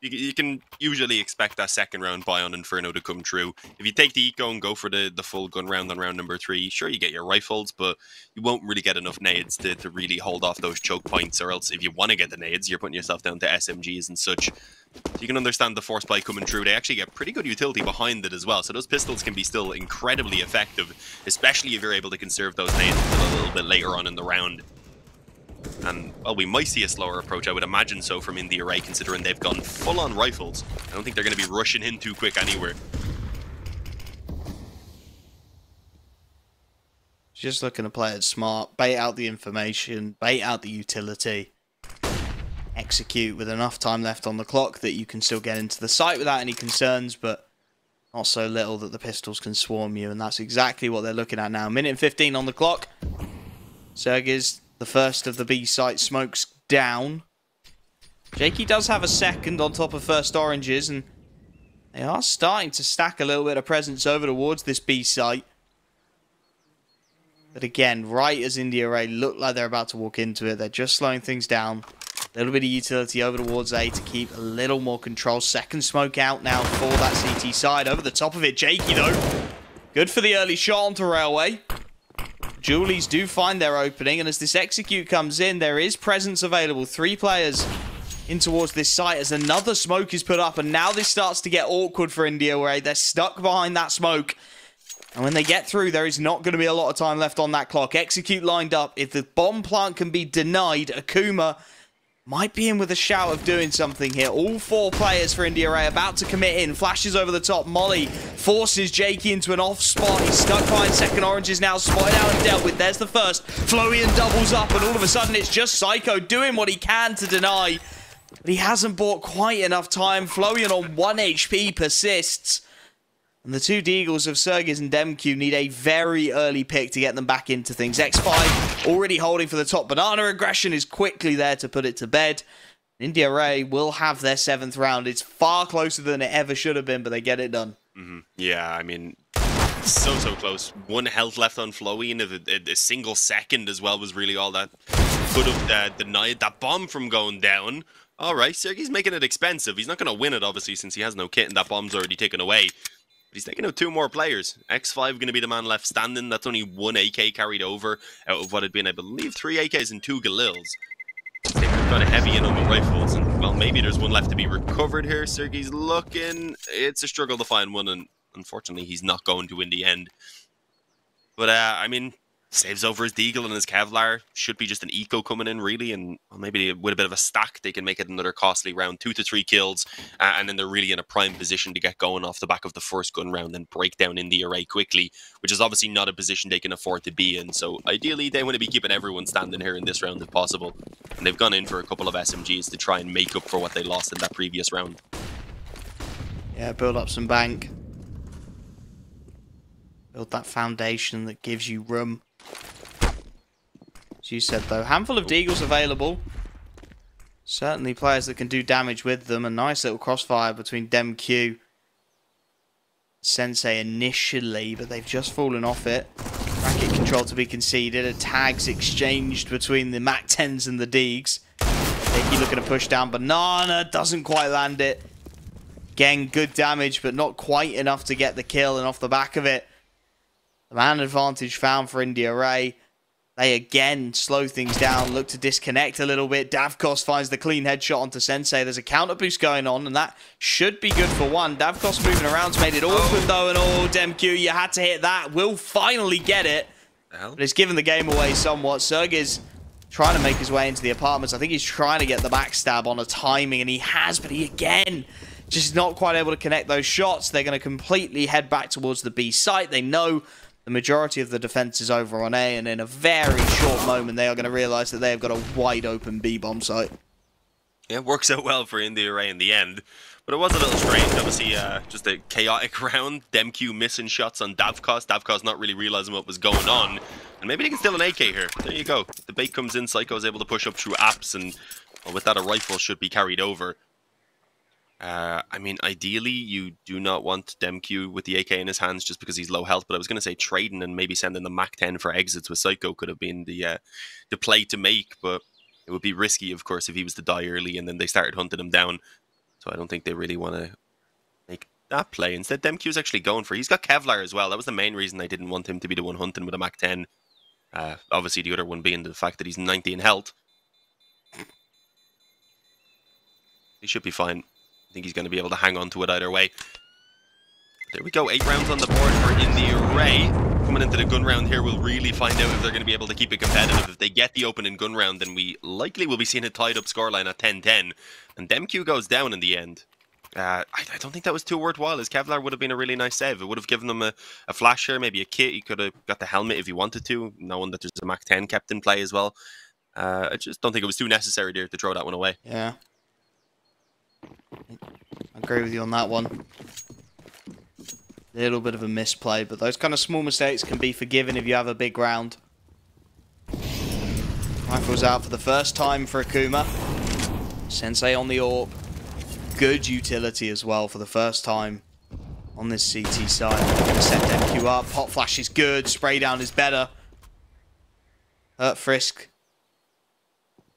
you can usually expect that second round buy on Inferno to come true. If you take the eco and go for the full gun round on round number 3, sure, you get your rifles, but you won't really get enough nades to really hold off those choke points, or else if you want to get the nades, you're putting yourself down to SMGs and such. So you can understand the force buy coming through. They actually get pretty good utility behind it as well, so those pistols can be still incredibly effective, especially if you're able to conserve those nades until a little bit later on in the round. And, well, we might see a slower approach. I would imagine so from IRAE, considering they've gone full-on rifles. I don't think they're going to be rushing in too quick anywhere. Just looking to play it smart. Bait out the information. Bait out the utility. Execute with enough time left on the clock that you can still get into the site without any concerns, but not so little that the pistols can swarm you. And that's exactly what they're looking at now. Minute and 15 on the clock. Sergiz, the first of the B site smokes down. Jakey does have a second on top of first oranges, and they are starting to stack a little bit of presence over towards this B site. But again, right as IRAE look like they're about to walk into it, they're just slowing things down. A little bit of utility over towards A to keep a little more control. Second smoke out now for that CT side. Over the top of it, Jakey though. Good for the early shot onto Railway. Julies do find their opening, and as this execute comes in, there is presence available. 3 players in towards this site as another smoke is put up, and now this starts to get awkward for IRAE. They're stuck behind that smoke, and when they get through, there is not going to be a lot of time left on that clock. Execute lined up. If the bomb plant can be denied, Akuma might be in with a shout of doing something here. All 4 players for IRAE about to commit in. Flashes over the top. Molly forces Jakey into an off spot. He's stuck behind second oranges now. Spotted out and dealt with. There's the first. Florian doubles up, and all of a sudden it's just Psycho doing what he can to deny. But he hasn't bought quite enough time. Florian on 1 HP persists. And the 2 Deagles of Sergiz and DemQ need a very early pick to get them back into things. X5 already holding for the top. Banana aggression is quickly there to put it to bed. IRAE will have their 7th round. It's far closer than it ever should have been, but they get it done. Yeah, I mean, So close. 1 health left on Flowy, and a single second as well was really all that could have denied that bomb from going down. Alright, Sergey's making it expensive. He's not going to win it, obviously, since he has no kit and that bomb's already taken away. But he's taking out 2 more players. X5 going to be the man left standing. That's only 1 AK carried over out of what had been, I believe, 3 AKs and 2 Galils. They've kind of heavy in on the rifles, and, well, maybe there's one left to be recovered here. Sergey's looking. It's a struggle to find one, and unfortunately, he's not going to in the end. But, I mean, saves over his Deagle and his Kevlar. Should be just an eco coming in, really. And well, maybe with a bit of a stack, they can make it another costly round. 2 to 3 kills. And then they're really in a prime position to get going off the back of the first gun round and break down in the array quickly, which is obviously not a position they can afford to be in. So ideally, they want to be keeping everyone standing here in this round if possible. And they've gone in for a couple of SMGs to try and make up for what they lost in that previous round. Yeah, build up some bank. Build that foundation that gives you room. As you said, though, handful of Deagles available. Certainly players that can do damage with them. A nice little crossfire between DemQ, Sensei initially, but they've just fallen off it. Racket control to be conceded. A tags exchanged between the MAC-10s and the Deags. Jakey looking to push down. Banana doesn't quite land it. Again, good damage, but not quite enough to get the kill, and off the back of it, the man advantage found for IRAE. They again slow things down, look to disconnect a little bit. Davkos finds the clean headshot onto Sensei. There's a counter boost going on, and that should be good for one. Davkos moving around's made it awkward though, and DemQ, you had to hit that. Will finally get it, but it's given the game away somewhat. Sergey's trying to make his way into the apartments. I think he's trying to get the backstab on a timing, and he has, but he again just not quite able to connect those shots. They're going to completely head back towards the B site. They know the majority of the defense is over on A, and in a very short moment, they are going to realize that they have got a wide open B bomb site. Yeah, it works out well for IRAE in the end, but it was a little strange. Obviously, just a chaotic round. DemQ missing shots on Davkos. Davkos not really realizing what was going on, and maybe they can steal an AK here. There you go. The bait comes in. Psycho is able to push up through apps, and well, with that, a rifle should be carried over. I mean, ideally, you do not want DemQ with the AK in his hands just because he's low health, but I was going to say trading and maybe sending the MAC-10 for exits with Psycho could have been the play to make, but it would be risky, of course, if he was to die early and then they started hunting him down. So I don't think they really want to make that play. Instead, DemQ's actually going for it. He's got Kevlar as well. That was the main reason I didn't want him to be the one hunting with a MAC-10. Obviously, the other one being the fact that he's 90 in health. He should be fine. I think he's going to be able to hang on to it either way. There we go, 8 rounds on the board for IRAE. Coming into the gun round here, we'll really find out if they're going to be able to keep it competitive. If they get the opening gun round, then we likely will be seeing a tied up scoreline at 10-10. And DemQ goes down in the end. I don't think that was too worthwhile, as Kevlar would have been a really nice save. It would have given them a flash here, maybe a kit. He could have got the helmet if he wanted to, knowing that there's a MAC-10 kept in play as well. I just don't think it was too necessary there to throw that one away. Yeah. I agree with you on that one. A little bit of a misplay, but those kind of small mistakes can be forgiven if you have a big round. Rifles out for the first time for Akuma. Sensei on the AWP. Good utility as well for the first time on this CT side. Going to set DemQ up. Hot flash is good. Spray down is better. Hurt Frisk.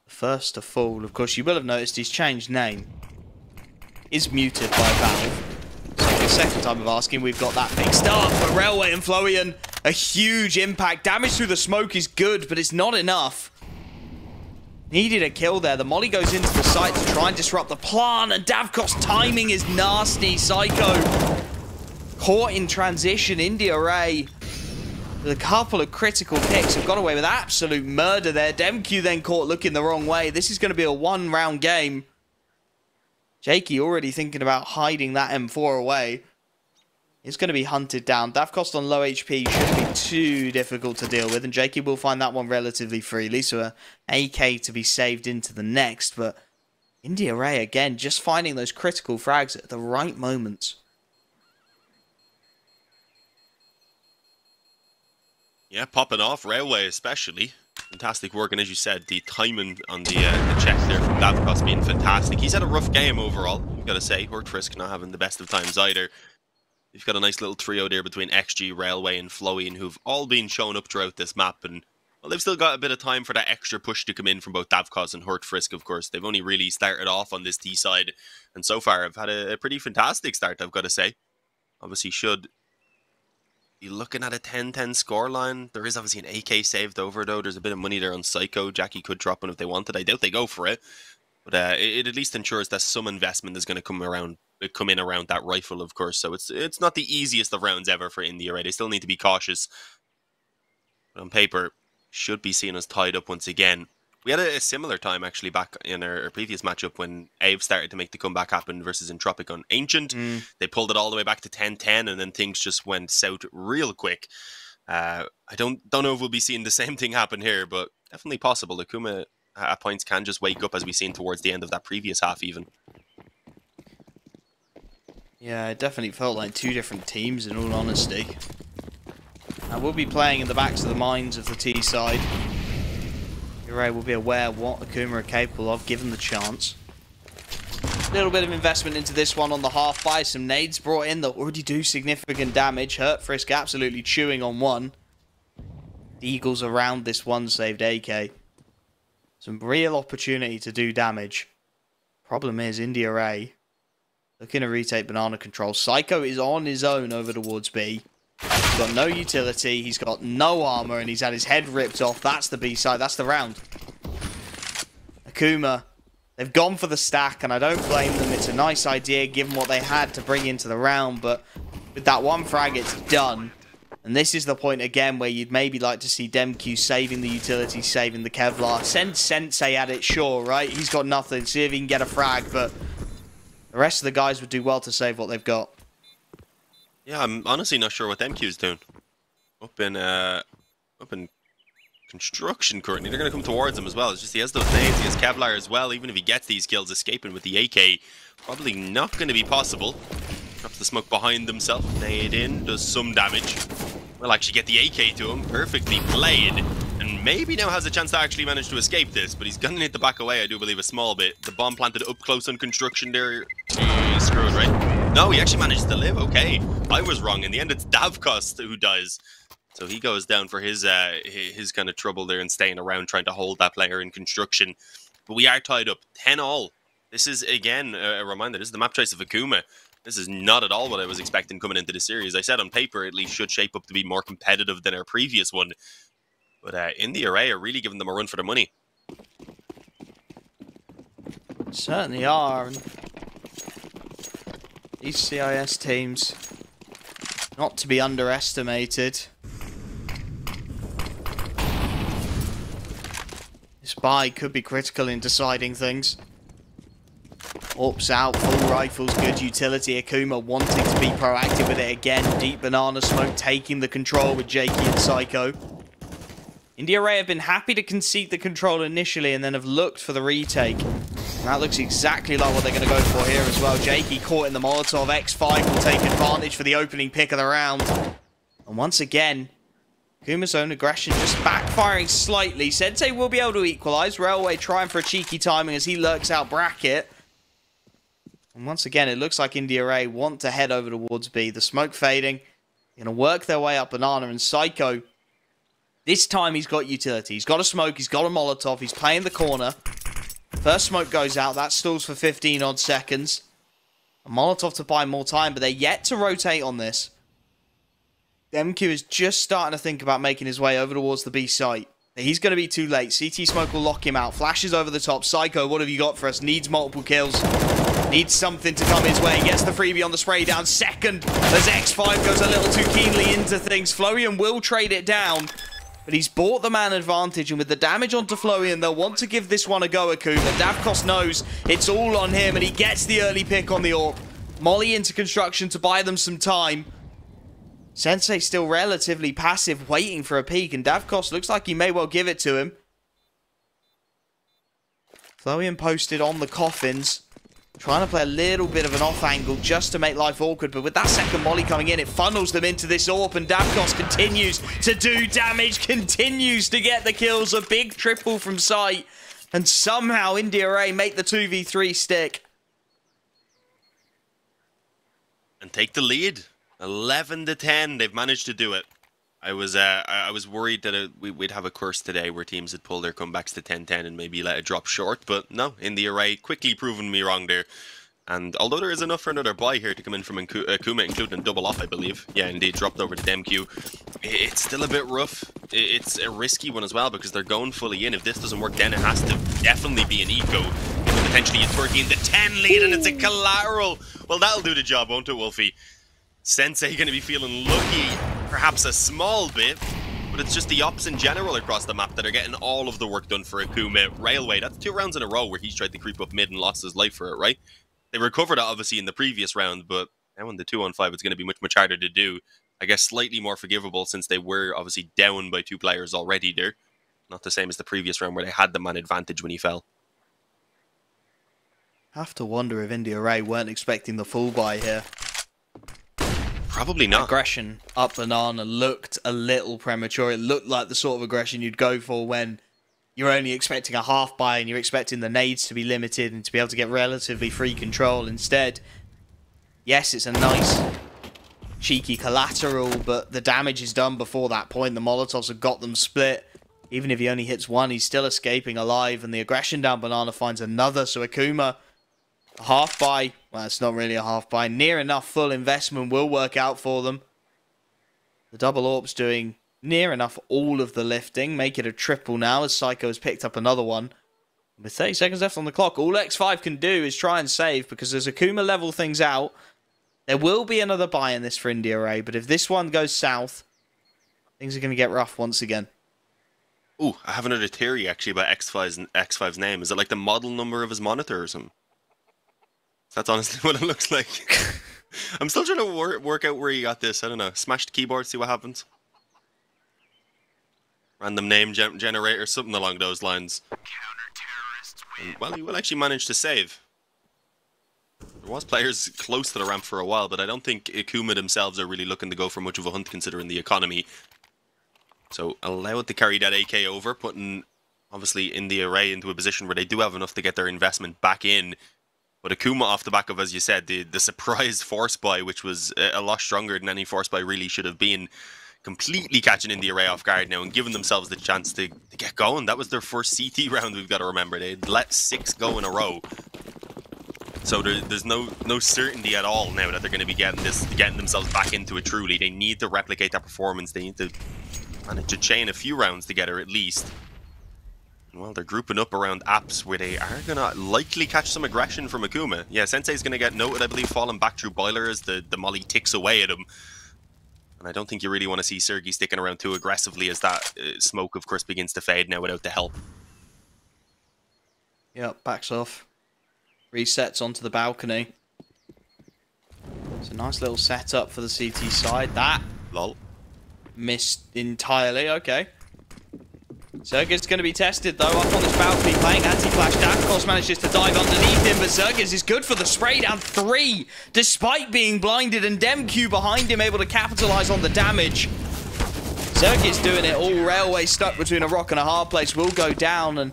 The first to fall. Of course, you will have noticed he's changed name. Is muted by Valve. So for the second time of asking, we've got that fixed up. But Railway and Flowian, a huge impact. Damage through the smoke is good, but it's not enough. Needed a kill there. The molly goes into the site to try and disrupt the plan, and Davkos' timing is nasty. Psycho caught in transition. IRAE with a couple of critical picks have got away with absolute murder there. DemQ then caught looking the wrong way. This is going to be a one-round game. Jakey already thinking about hiding that M4 away. It's going to be hunted down. Davkos on low HP shouldn't be too difficult to deal with, and Jakey will find that one relatively freely, so a AK to be saved into the next, but IRAE again, just finding those critical frags at the right moments. Yeah, popping off, Railway especially. Fantastic work, and as you said, the timing on the check there from Davkos being fantastic. He's had a rough game overall, you've got to say. Hurt Frisk not having the best of times either. You've got a nice little trio there between XG, Railway, and Flowing, who've all been showing up throughout this map, and well, they've still got a bit of time for that extra push to come in from both Davkos and Hurt Frisk, of course. They've only really started off on this T side, and so far have had a pretty fantastic start, I've got to say. Obviously should be looking at a 10-10 scoreline. There is obviously an AK saved over, though. There's a bit of money there on Psycho. Jackie could drop one if they wanted. I doubt they go for it, but it at least ensures that some investment is going to come in around that rifle, of course. So it's not the easiest of rounds ever for INDE, right? They still need to be cautious. But on paper, should be seen as tied up once again. We had a similar time, actually, back in our previous matchup when Ave started to make the comeback happen versus Entropic on Ancient. They pulled it all the way back to 10-10, and then things just went south real quick. I don't know if we'll be seeing the same thing happen here, but definitely possible. Akuma at points can just wake up, as we've seen towards the end of that previous half even. Yeah, it definitely felt like two different teams, in all honesty. And we'll be playing in the backs of the minds of the T side. IRAE will be aware what Akuma are capable of, given the chance. A little bit of investment into this one on the half by some nades brought in that already do significant damage. Hurt Frisk absolutely chewing on one. The Eagles around this one saved AK. Some real opportunity to do damage. Problem is, IRAE looking to retake banana control. Psycho is on his own over towards B. He's got no utility, he's got no armor, and he's had his head ripped off. That's the B side, that's the round. Akuma, they've gone for the stack, and I don't blame them. It's a nice idea given what they had to bring into the round, but with that one frag, it's done. And this is the point again where you'd maybe like to see Demq saving the utility, saving the Kevlar. Send Sensei at it, sure, right? He's got nothing, see if he can get a frag, but the rest of the guys would do well to save what they've got. Yeah, I'm honestly not sure what MQ is doing. Up in construction currently. They're going to come towards him as well. It's just he has those nades, he has Kevlar as well. Even if he gets these kills, escaping with the AK, probably not going to be possible. Drops the smoke behind himself. Nade in, does some damage. Will actually get the AK to him. Perfectly played. And maybe now has a chance to actually manage to escape this, but he's going to need to back away, I do believe, a small bit. The bomb planted up close on construction there. He's screwed, right? No, he actually managed to live. Okay, I was wrong. In the end, it's Davkos who dies. So he goes down for his kind of trouble there and staying around trying to hold that player in construction. But we are tied up 10-all. This is, again, a reminder. This is the map choice of Akuma. This is not at all what I was expecting coming into the series. I said on paper, at least should shape up to be more competitive than our previous one. But INDE IRAE are really giving them a run for their money. Certainly are. And these CIS teams, not to be underestimated. This buy could be critical in deciding things. Ops out, full rifles, good utility. Akuma wanting to be proactive with it again. Deep banana smoke, taking the control with Jakey and Psycho. INDE IRAE have been happy to concede the control initially and then have looked for the retake. And that looks exactly like what they're going to go for here as well. Jakey caught in the Molotov. X5 will take advantage for the opening pick of the round. And once again, Akuma's own aggression just backfiring slightly. Sensei will be able to equalize. Railway trying for a cheeky timing as he lurks out bracket. And once again, it looks like INDE IRAE want to head over towards B. The smoke fading. They're going to work their way up banana, and Psycho, this time he's got utility. He's got a smoke, he's got a Molotov, he's playing the corner. First smoke goes out, that stalls for 15 odd seconds. A Molotov to buy more time, but they're yet to rotate on this. MQ is just starting to think about making his way over towards the B site. He's going to be too late. CT smoke will lock him out. Flashes over the top. Psycho, what have you got for us? Needs multiple kills. Needs something to come his way. Gets the freebie on the spray down. Second, as X5 goes a little too keenly into things. Florian will trade it down. But he's bought the man advantage, and with the damage onto Florian, they'll want to give this one a go, Akuma. Davkos knows it's all on him, and he gets the early pick on the AWP. Molly into construction to buy them some time. Sensei still relatively passive, waiting for a peek, and Davkos looks like he may well give it to him. Florian posted on the coffins, trying to play a little bit of an off angle just to make life awkward, but with that second molly coming in, it funnels them into this AWP, and Davkos continues to do damage, continues to get the kills, a big triple from sight, and somehow INDE IRAE make the 2v3 stick. And take the lead. 11 to 10. They've managed to do it. I was worried that we'd have a curse today where teams would pull their comebacks to 10-10 and maybe let it drop short, but no, in the IRAE quickly proven me wrong there. And although there is enough for another buy here to come in from Akuma, including a double off, I believe. Yeah, indeed, dropped over to DemQ. It's still a bit rough. It's a risky one as well because they're going fully in. If this doesn't work, then it has to definitely be an eco. Potentially a 13-10 lead, and it's a collateral. Well, that'll do the job, won't it, Wolfie? Sensei going to be feeling lucky, perhaps a small bit, but it's just the ops in general across the map that are getting all of the work done for Akuma. Railway, that's 2 rounds in a row where he's tried to creep up mid and lost his life for it, right? They recovered it, obviously, in the previous round, but now in the 2-on-5, it's going to be much harder to do. I guess slightly more forgivable since they were obviously down by 2 players already there. Not the same as the previous round where they had the man advantage when he fell. Have to wonder if IRAE weren't expecting the full buy here. Probably not. Aggression up banana looked a little premature. It looked like the sort of aggression you'd go for when you're only expecting a half buy and you're expecting the nades to be limited and to be able to get relatively free control. Instead, yes, it's a nice cheeky collateral, but the damage is done before that point. The Molotovs have got them split. Even if he only hits one, he's still escaping alive, and the aggression down banana finds another. So Akuma, a half buy, well, it's not really a half buy, near enough full investment will work out for them. The double AWP's doing near enough all of the lifting, make it a triple now as Psycho has picked up another one. With 30 seconds left on the clock, all X5 can do is try and save, because as Akuma level things out, there will be another buy in this for IRAE, but if this one goes south, things are going to get rough once again. Ooh, I have another theory actually about X5's name. Is it like the model number of his monitor or something? That's honestly what it looks like. I'm still trying to work out where he got this. I don't know. Smash the keyboard, see what happens. Random name generator, something along those lines. And, well, he will actually manage to save. There was players close to the ramp for a while, but I don't think Akuma themselves are really looking to go for much of a hunt considering the economy. So allow it to carry that AK over, putting obviously in the IRAE into a position where they do have enough to get their investment back in. But Akuma off the back of, as you said, the surprise force buy, which was a lot stronger than any force buy really should have been, completely catching in the IRAE off guard now and giving themselves the chance to get going. That was their first CT round, we've got to remember. They'd let 6 go in a row. So there's no certainty at all now that they're going to be getting themselves back into it truly. They need to replicate that performance. They need to manage to chain a few rounds together at least. Well, they're grouping up around apps where they are going to likely catch some aggression from Akuma. Yeah, Sensei's going to get noted, I believe, falling back through Boiler as the molly ticks away at him. And I don't think you really want to see Sergey sticking around too aggressively as that smoke, of course, begins to fade now without the help. Yep, backs off. Resets onto the balcony. It's a nice little setup for the CT side. That Lol. Missed entirely, okay. Zergiz going to be tested though, up on this balcony playing anti-flash. Davkos manages to dive underneath him, but Zergiz is good for the spray, down 3, despite being blinded, and DemQ behind him able to capitalize on the damage. Zergiz doing it all. Railway stuck between a rock and a hard place will go down, and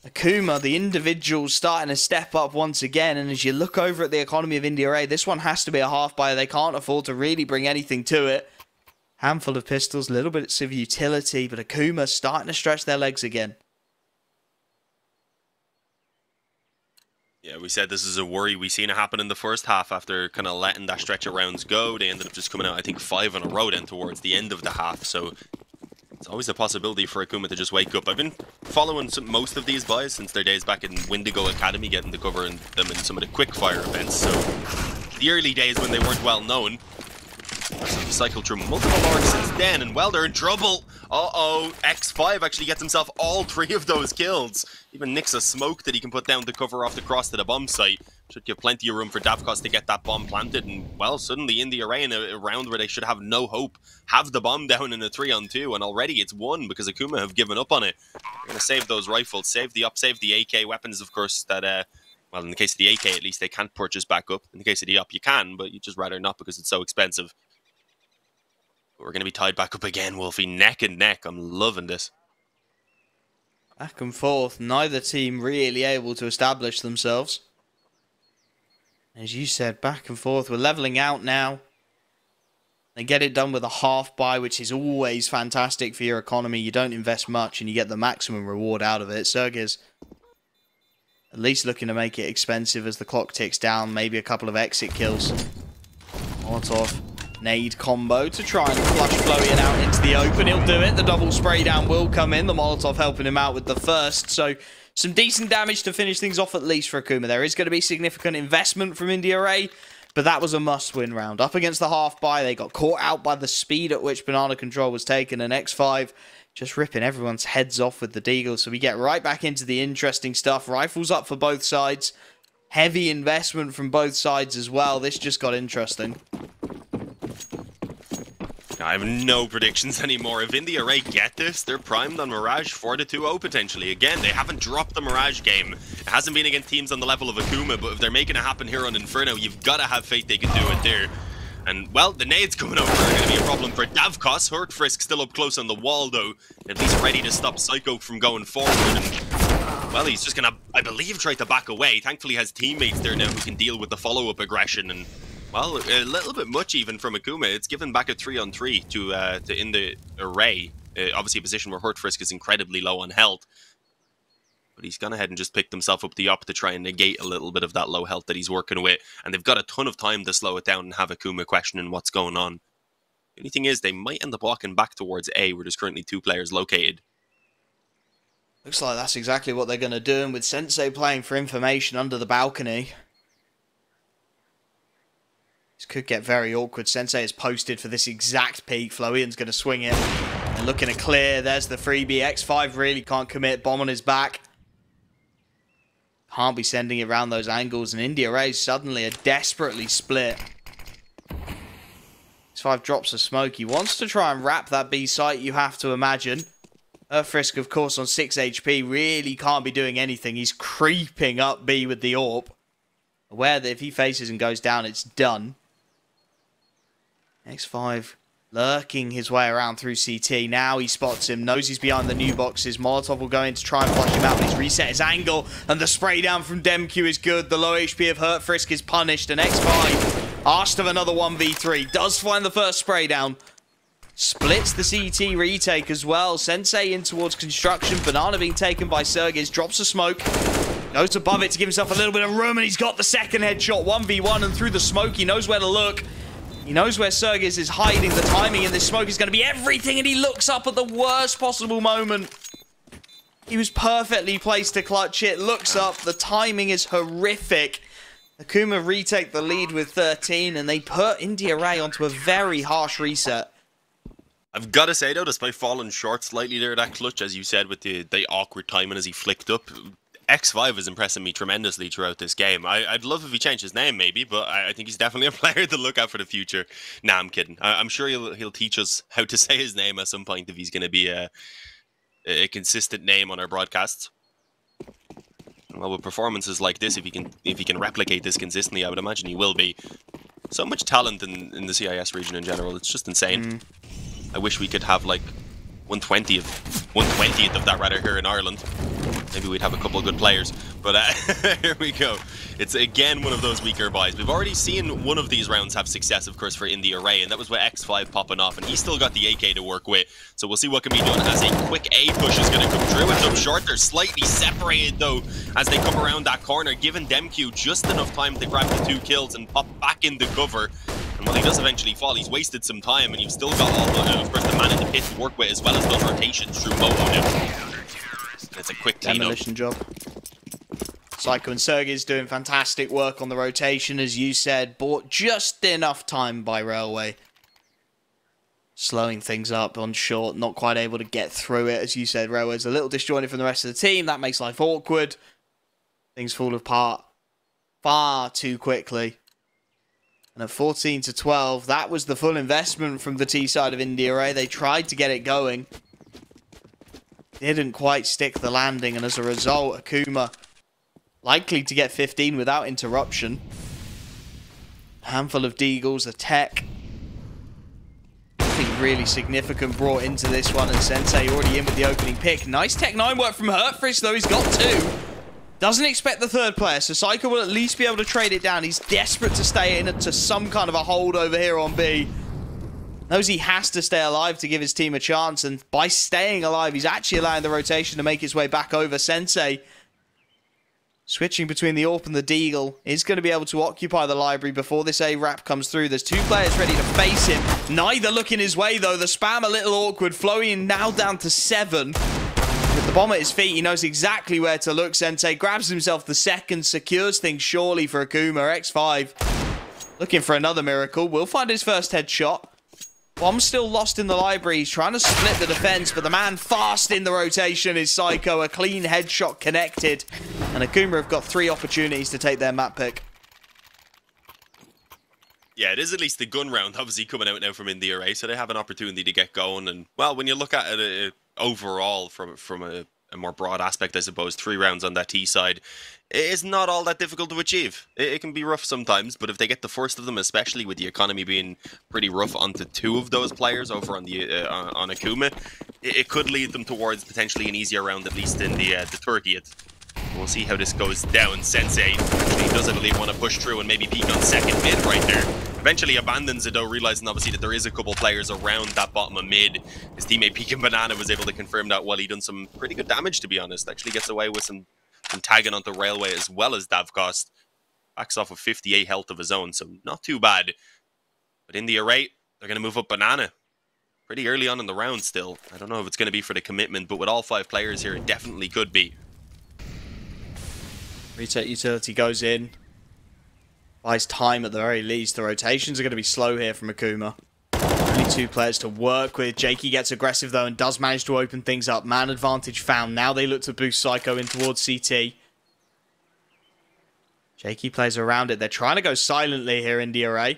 Akuma, the individual, starting to step up once again. And as you look over at the economy of IRAE, this one has to be a half buy. They can't afford to really bring anything to it. Handful of pistols, a little bit of utility, but Akuma starting to stretch their legs again. Yeah, we said this is a worry. We seen it happen in the first half after kind of letting that stretch of rounds go. They ended up just coming out, I think, 5 in a row then towards the end of the half. So it's always a possibility for Akuma to just wake up. I've been following most of these buys since their days back in Windigo Academy, getting to cover them in some of the quickfire events. So the early days when they weren't well known. Cycled through multiple orgs since then, and well, they're in trouble. Uh-oh, X5 actually gets himself all 3 of those kills. Even nicks a smoke that he can put down to cover off the cross to the bomb site. Should give plenty of room for Davkos to get that bomb planted, and well, suddenly in the IRAE, in a round where they should have no hope, have the bomb down in a 3-on-2, and already it's won because Akuma have given up on it. They're going to save those rifles, save the up, save the AK weapons, of course, that, well, in the case of the AK at least, they can't purchase back up. In the case of the up, you can, but you'd just rather not because it's so expensive. We're going to be tied back up again, Wolfie. Neck and neck. I'm loving this. Back and forth. Neither team really able to establish themselves. As you said, back and forth. We're leveling out now. They get it done with a half buy, which is always fantastic for your economy. You don't invest much and you get the maximum reward out of it. CSGO at least looking to make it expensive as the clock ticks down. Maybe a couple of exit kills. Molotov nade combo to try and flush Florian out into the open. He'll do it. The double spray down will come in. The Molotov helping him out with the first. So some decent damage to finish things off at least for Akuma. There is going to be significant investment from IRAE. But that was a must-win round. Up against the half-buy, they got caught out by the speed at which banana control was taken, and X5 just ripping everyone's heads off with the deagle. So we get right back into the interesting stuff. Rifles up for both sides. Heavy investment from both sides as well. This just got interesting. I have no predictions anymore. If IRAE get this, they're primed on Mirage 4-2-0 potentially. Again, they haven't dropped the Mirage game. It hasn't been against teams on the level of Akuma, but if they're making it happen here on Inferno, you've got to have faith they can do it there. And, well, the nades coming over are going to be a problem for Davkos. Hurtfrisk still up close on the wall, though. At least ready to stop Psycho from going forward. And, well, he's just going to, I believe, try to back away. Thankfully, he has teammates there now who can deal with the follow-up aggression. And, well, a little bit much even from Akuma. It's given back a 3-on-3 to IRAE. Obviously, a position where Hurtfrisk is incredibly low on health. But he's gone ahead and just picked himself up the up to try and negate a little bit of that low health that he's working with. And they've got a ton of time to slow it down and have Akuma questioning what's going on. The only thing is, they might end up walking back towards A, where there's currently 2 players located. Looks like that's exactly what they're going to do. And with Sensei playing for information under the balcony, this could get very awkward. Sensei is posted for this exact peak. Florian's going to swing it. And looking to clear. There's the freebie. X5 really can't commit. Bomb on his back. Can't be sending it around those angles. And IRAE suddenly are desperately split. X5 drops a smoke. He wants to try and wrap that B site, you have to imagine. Frisk, of course, on 6 HP, really can't be doing anything. He's creeping up B with the AWP. Aware that if he faces and goes down, it's done. X5 lurking his way around through CT. Now he spots him, knows he's behind the new boxes. Molotov will go in to try and flush him out, but he's reset his angle, and the spray down from Demq is good. The low HP of Hurtfrisk is punished, and X5, asked of another 1v3, does find the first spray down. Splits the CT retake as well. Sensei in towards construction. Banana being taken by Sergiz. Drops a smoke. Goes above it to give himself a little bit of room, and he's got the second headshot. 1v1, and through the smoke, he knows where to look. He knows where Sergiz is hiding. The timing in this smoke is going to be everything, and he looks up at the worst possible moment. He was perfectly placed to clutch it. Looks up. The timing is horrific. Akuma retake the lead with 13, and they put IRAE onto a very harsh reset. I've got to say, though, despite falling short slightly there, that clutch, as you said, with the awkward timing as he flicked up, X5 is impressing me tremendously throughout this game. I'd love if he changed his name, maybe, but I think he's definitely a player to look out for the future. Nah, I'm kidding. I'm sure he'll teach us how to say his name at some point if he's going to be a consistent name on our broadcasts. Well, with performances like this, if he can replicate this consistently, I would imagine he will be. So much talent in the CIS region in general. It's just insane. I wish we could have like 1/20th of that rather here in Ireland. Maybe we'd have a couple of good players. But here we go. It's again one of those weaker buys. We've already seen one of these rounds have success, of course, for IRAE, and that was with X5 popping off, and he's still got the AK to work with. So we'll see what can be done as a quick A push is going to come through. It's up short. They're slightly separated, though, as they come around that corner, giving Demq just enough time to grab the 2 kills and pop back into cover. And while he does eventually fall, he's wasted some time, and you've still got all the, of course, the man in the pit to work with, as well as those rotations through Moto now. It's a quick clean-up. Demolition job. Psycho and Sergiz doing fantastic work on the rotation, as you said. Bought just enough time by Railway. Slowing things up on short, not quite able to get through it. As you said, Railway's a little disjointed from the rest of the team. That makes life awkward. Things fall apart far too quickly. And at 14-12, that was the full investment from the T side of IRAE. They tried to get it going. Didn't quite stick the landing, and as a result, Akuma likely to get 15 without interruption. A handful of deagles, a tech. Nothing really significant brought into this one, and Sensei already in with the opening pick. Nice Tech 9 work from Hurtfrisk, though he's got 2. Doesn't expect the third player, so Psycho will at least be able to trade it down. He's desperate to stay in to some kind of a hold over here on B. Knows he has to stay alive to give his team a chance, and by staying alive, he's actually allowing the rotation to make its way back over. Sensei, switching between the AWP and the Deagle, is going to be able to occupy the library before this A-Rap comes through. There's 2 players ready to face him. Neither looking his way, though. The spam a little awkward. Flowing now down to 7. With the bomb at his feet, he knows exactly where to look. Sensei grabs himself the second, secures things surely for Akuma. X5 looking for another miracle. Will find his first headshot. Bomb still lost in the library. He's trying to split the defense, but the man fast in the rotation is Psycho. A clean headshot connected. And Akuma have got 3 opportunities to take their map pick. Yeah, it is at least the gun round, obviously, coming out now from IRAE, so they have an opportunity to get going. And, well, when you look at it overall from a more broad aspect, I suppose, 3 rounds on that T side, it is not all that difficult to achieve. It can be rough sometimes, but if they get the first of them, especially with the economy being pretty rough onto 2 of those players over on the on Akuma, it could lead them towards potentially an easier round, at least in the 30th. We'll see how this goes down. Sensei actually does, I believe, want to push through and maybe peek on second mid right there. Eventually abandons it, though, realizing obviously that there is a couple players around that bottom of mid. His teammate Pekin Banana was able to confirm that while he done some pretty good damage, to be honest. Actually gets away with some tagging onto Railway as well as Davcost. Backs off of 58 health of his own, so not too bad. But in the array, they're going to move up Banana pretty early on in the round still. I don't know if it's going to be for the commitment, but with all 5 players here, it definitely could be. Retake utility goes in. Buys time at the very least. The rotations are going to be slow here from Akuma. Only 2 players to work with. Jakey gets aggressive though and does manage to open things up. Man advantage found. Now they look to boost Psycho in towards CT. Jakey plays around it. They're trying to go silently here in IRAE.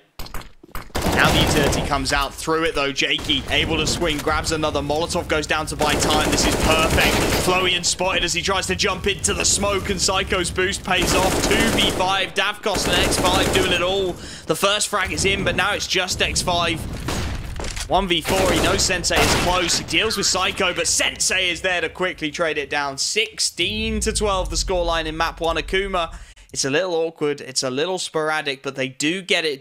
Now the utility comes out through it though. Jakey able to swing, grabs another. Molotov goes down to buy time. This is perfect. Flowey spotted as he tries to jump into the smoke, and Psycho's boost pays off. 2v5. Davcost and X5 doing it all. The first frag is in, but now it's just X5. 1v4. He knows Sensei is close. He deals with Psycho, but Sensei is there to quickly trade it down. 16-12 the scoreline in map 1. Akuma, it's a little awkward. It's a little sporadic, but they do get it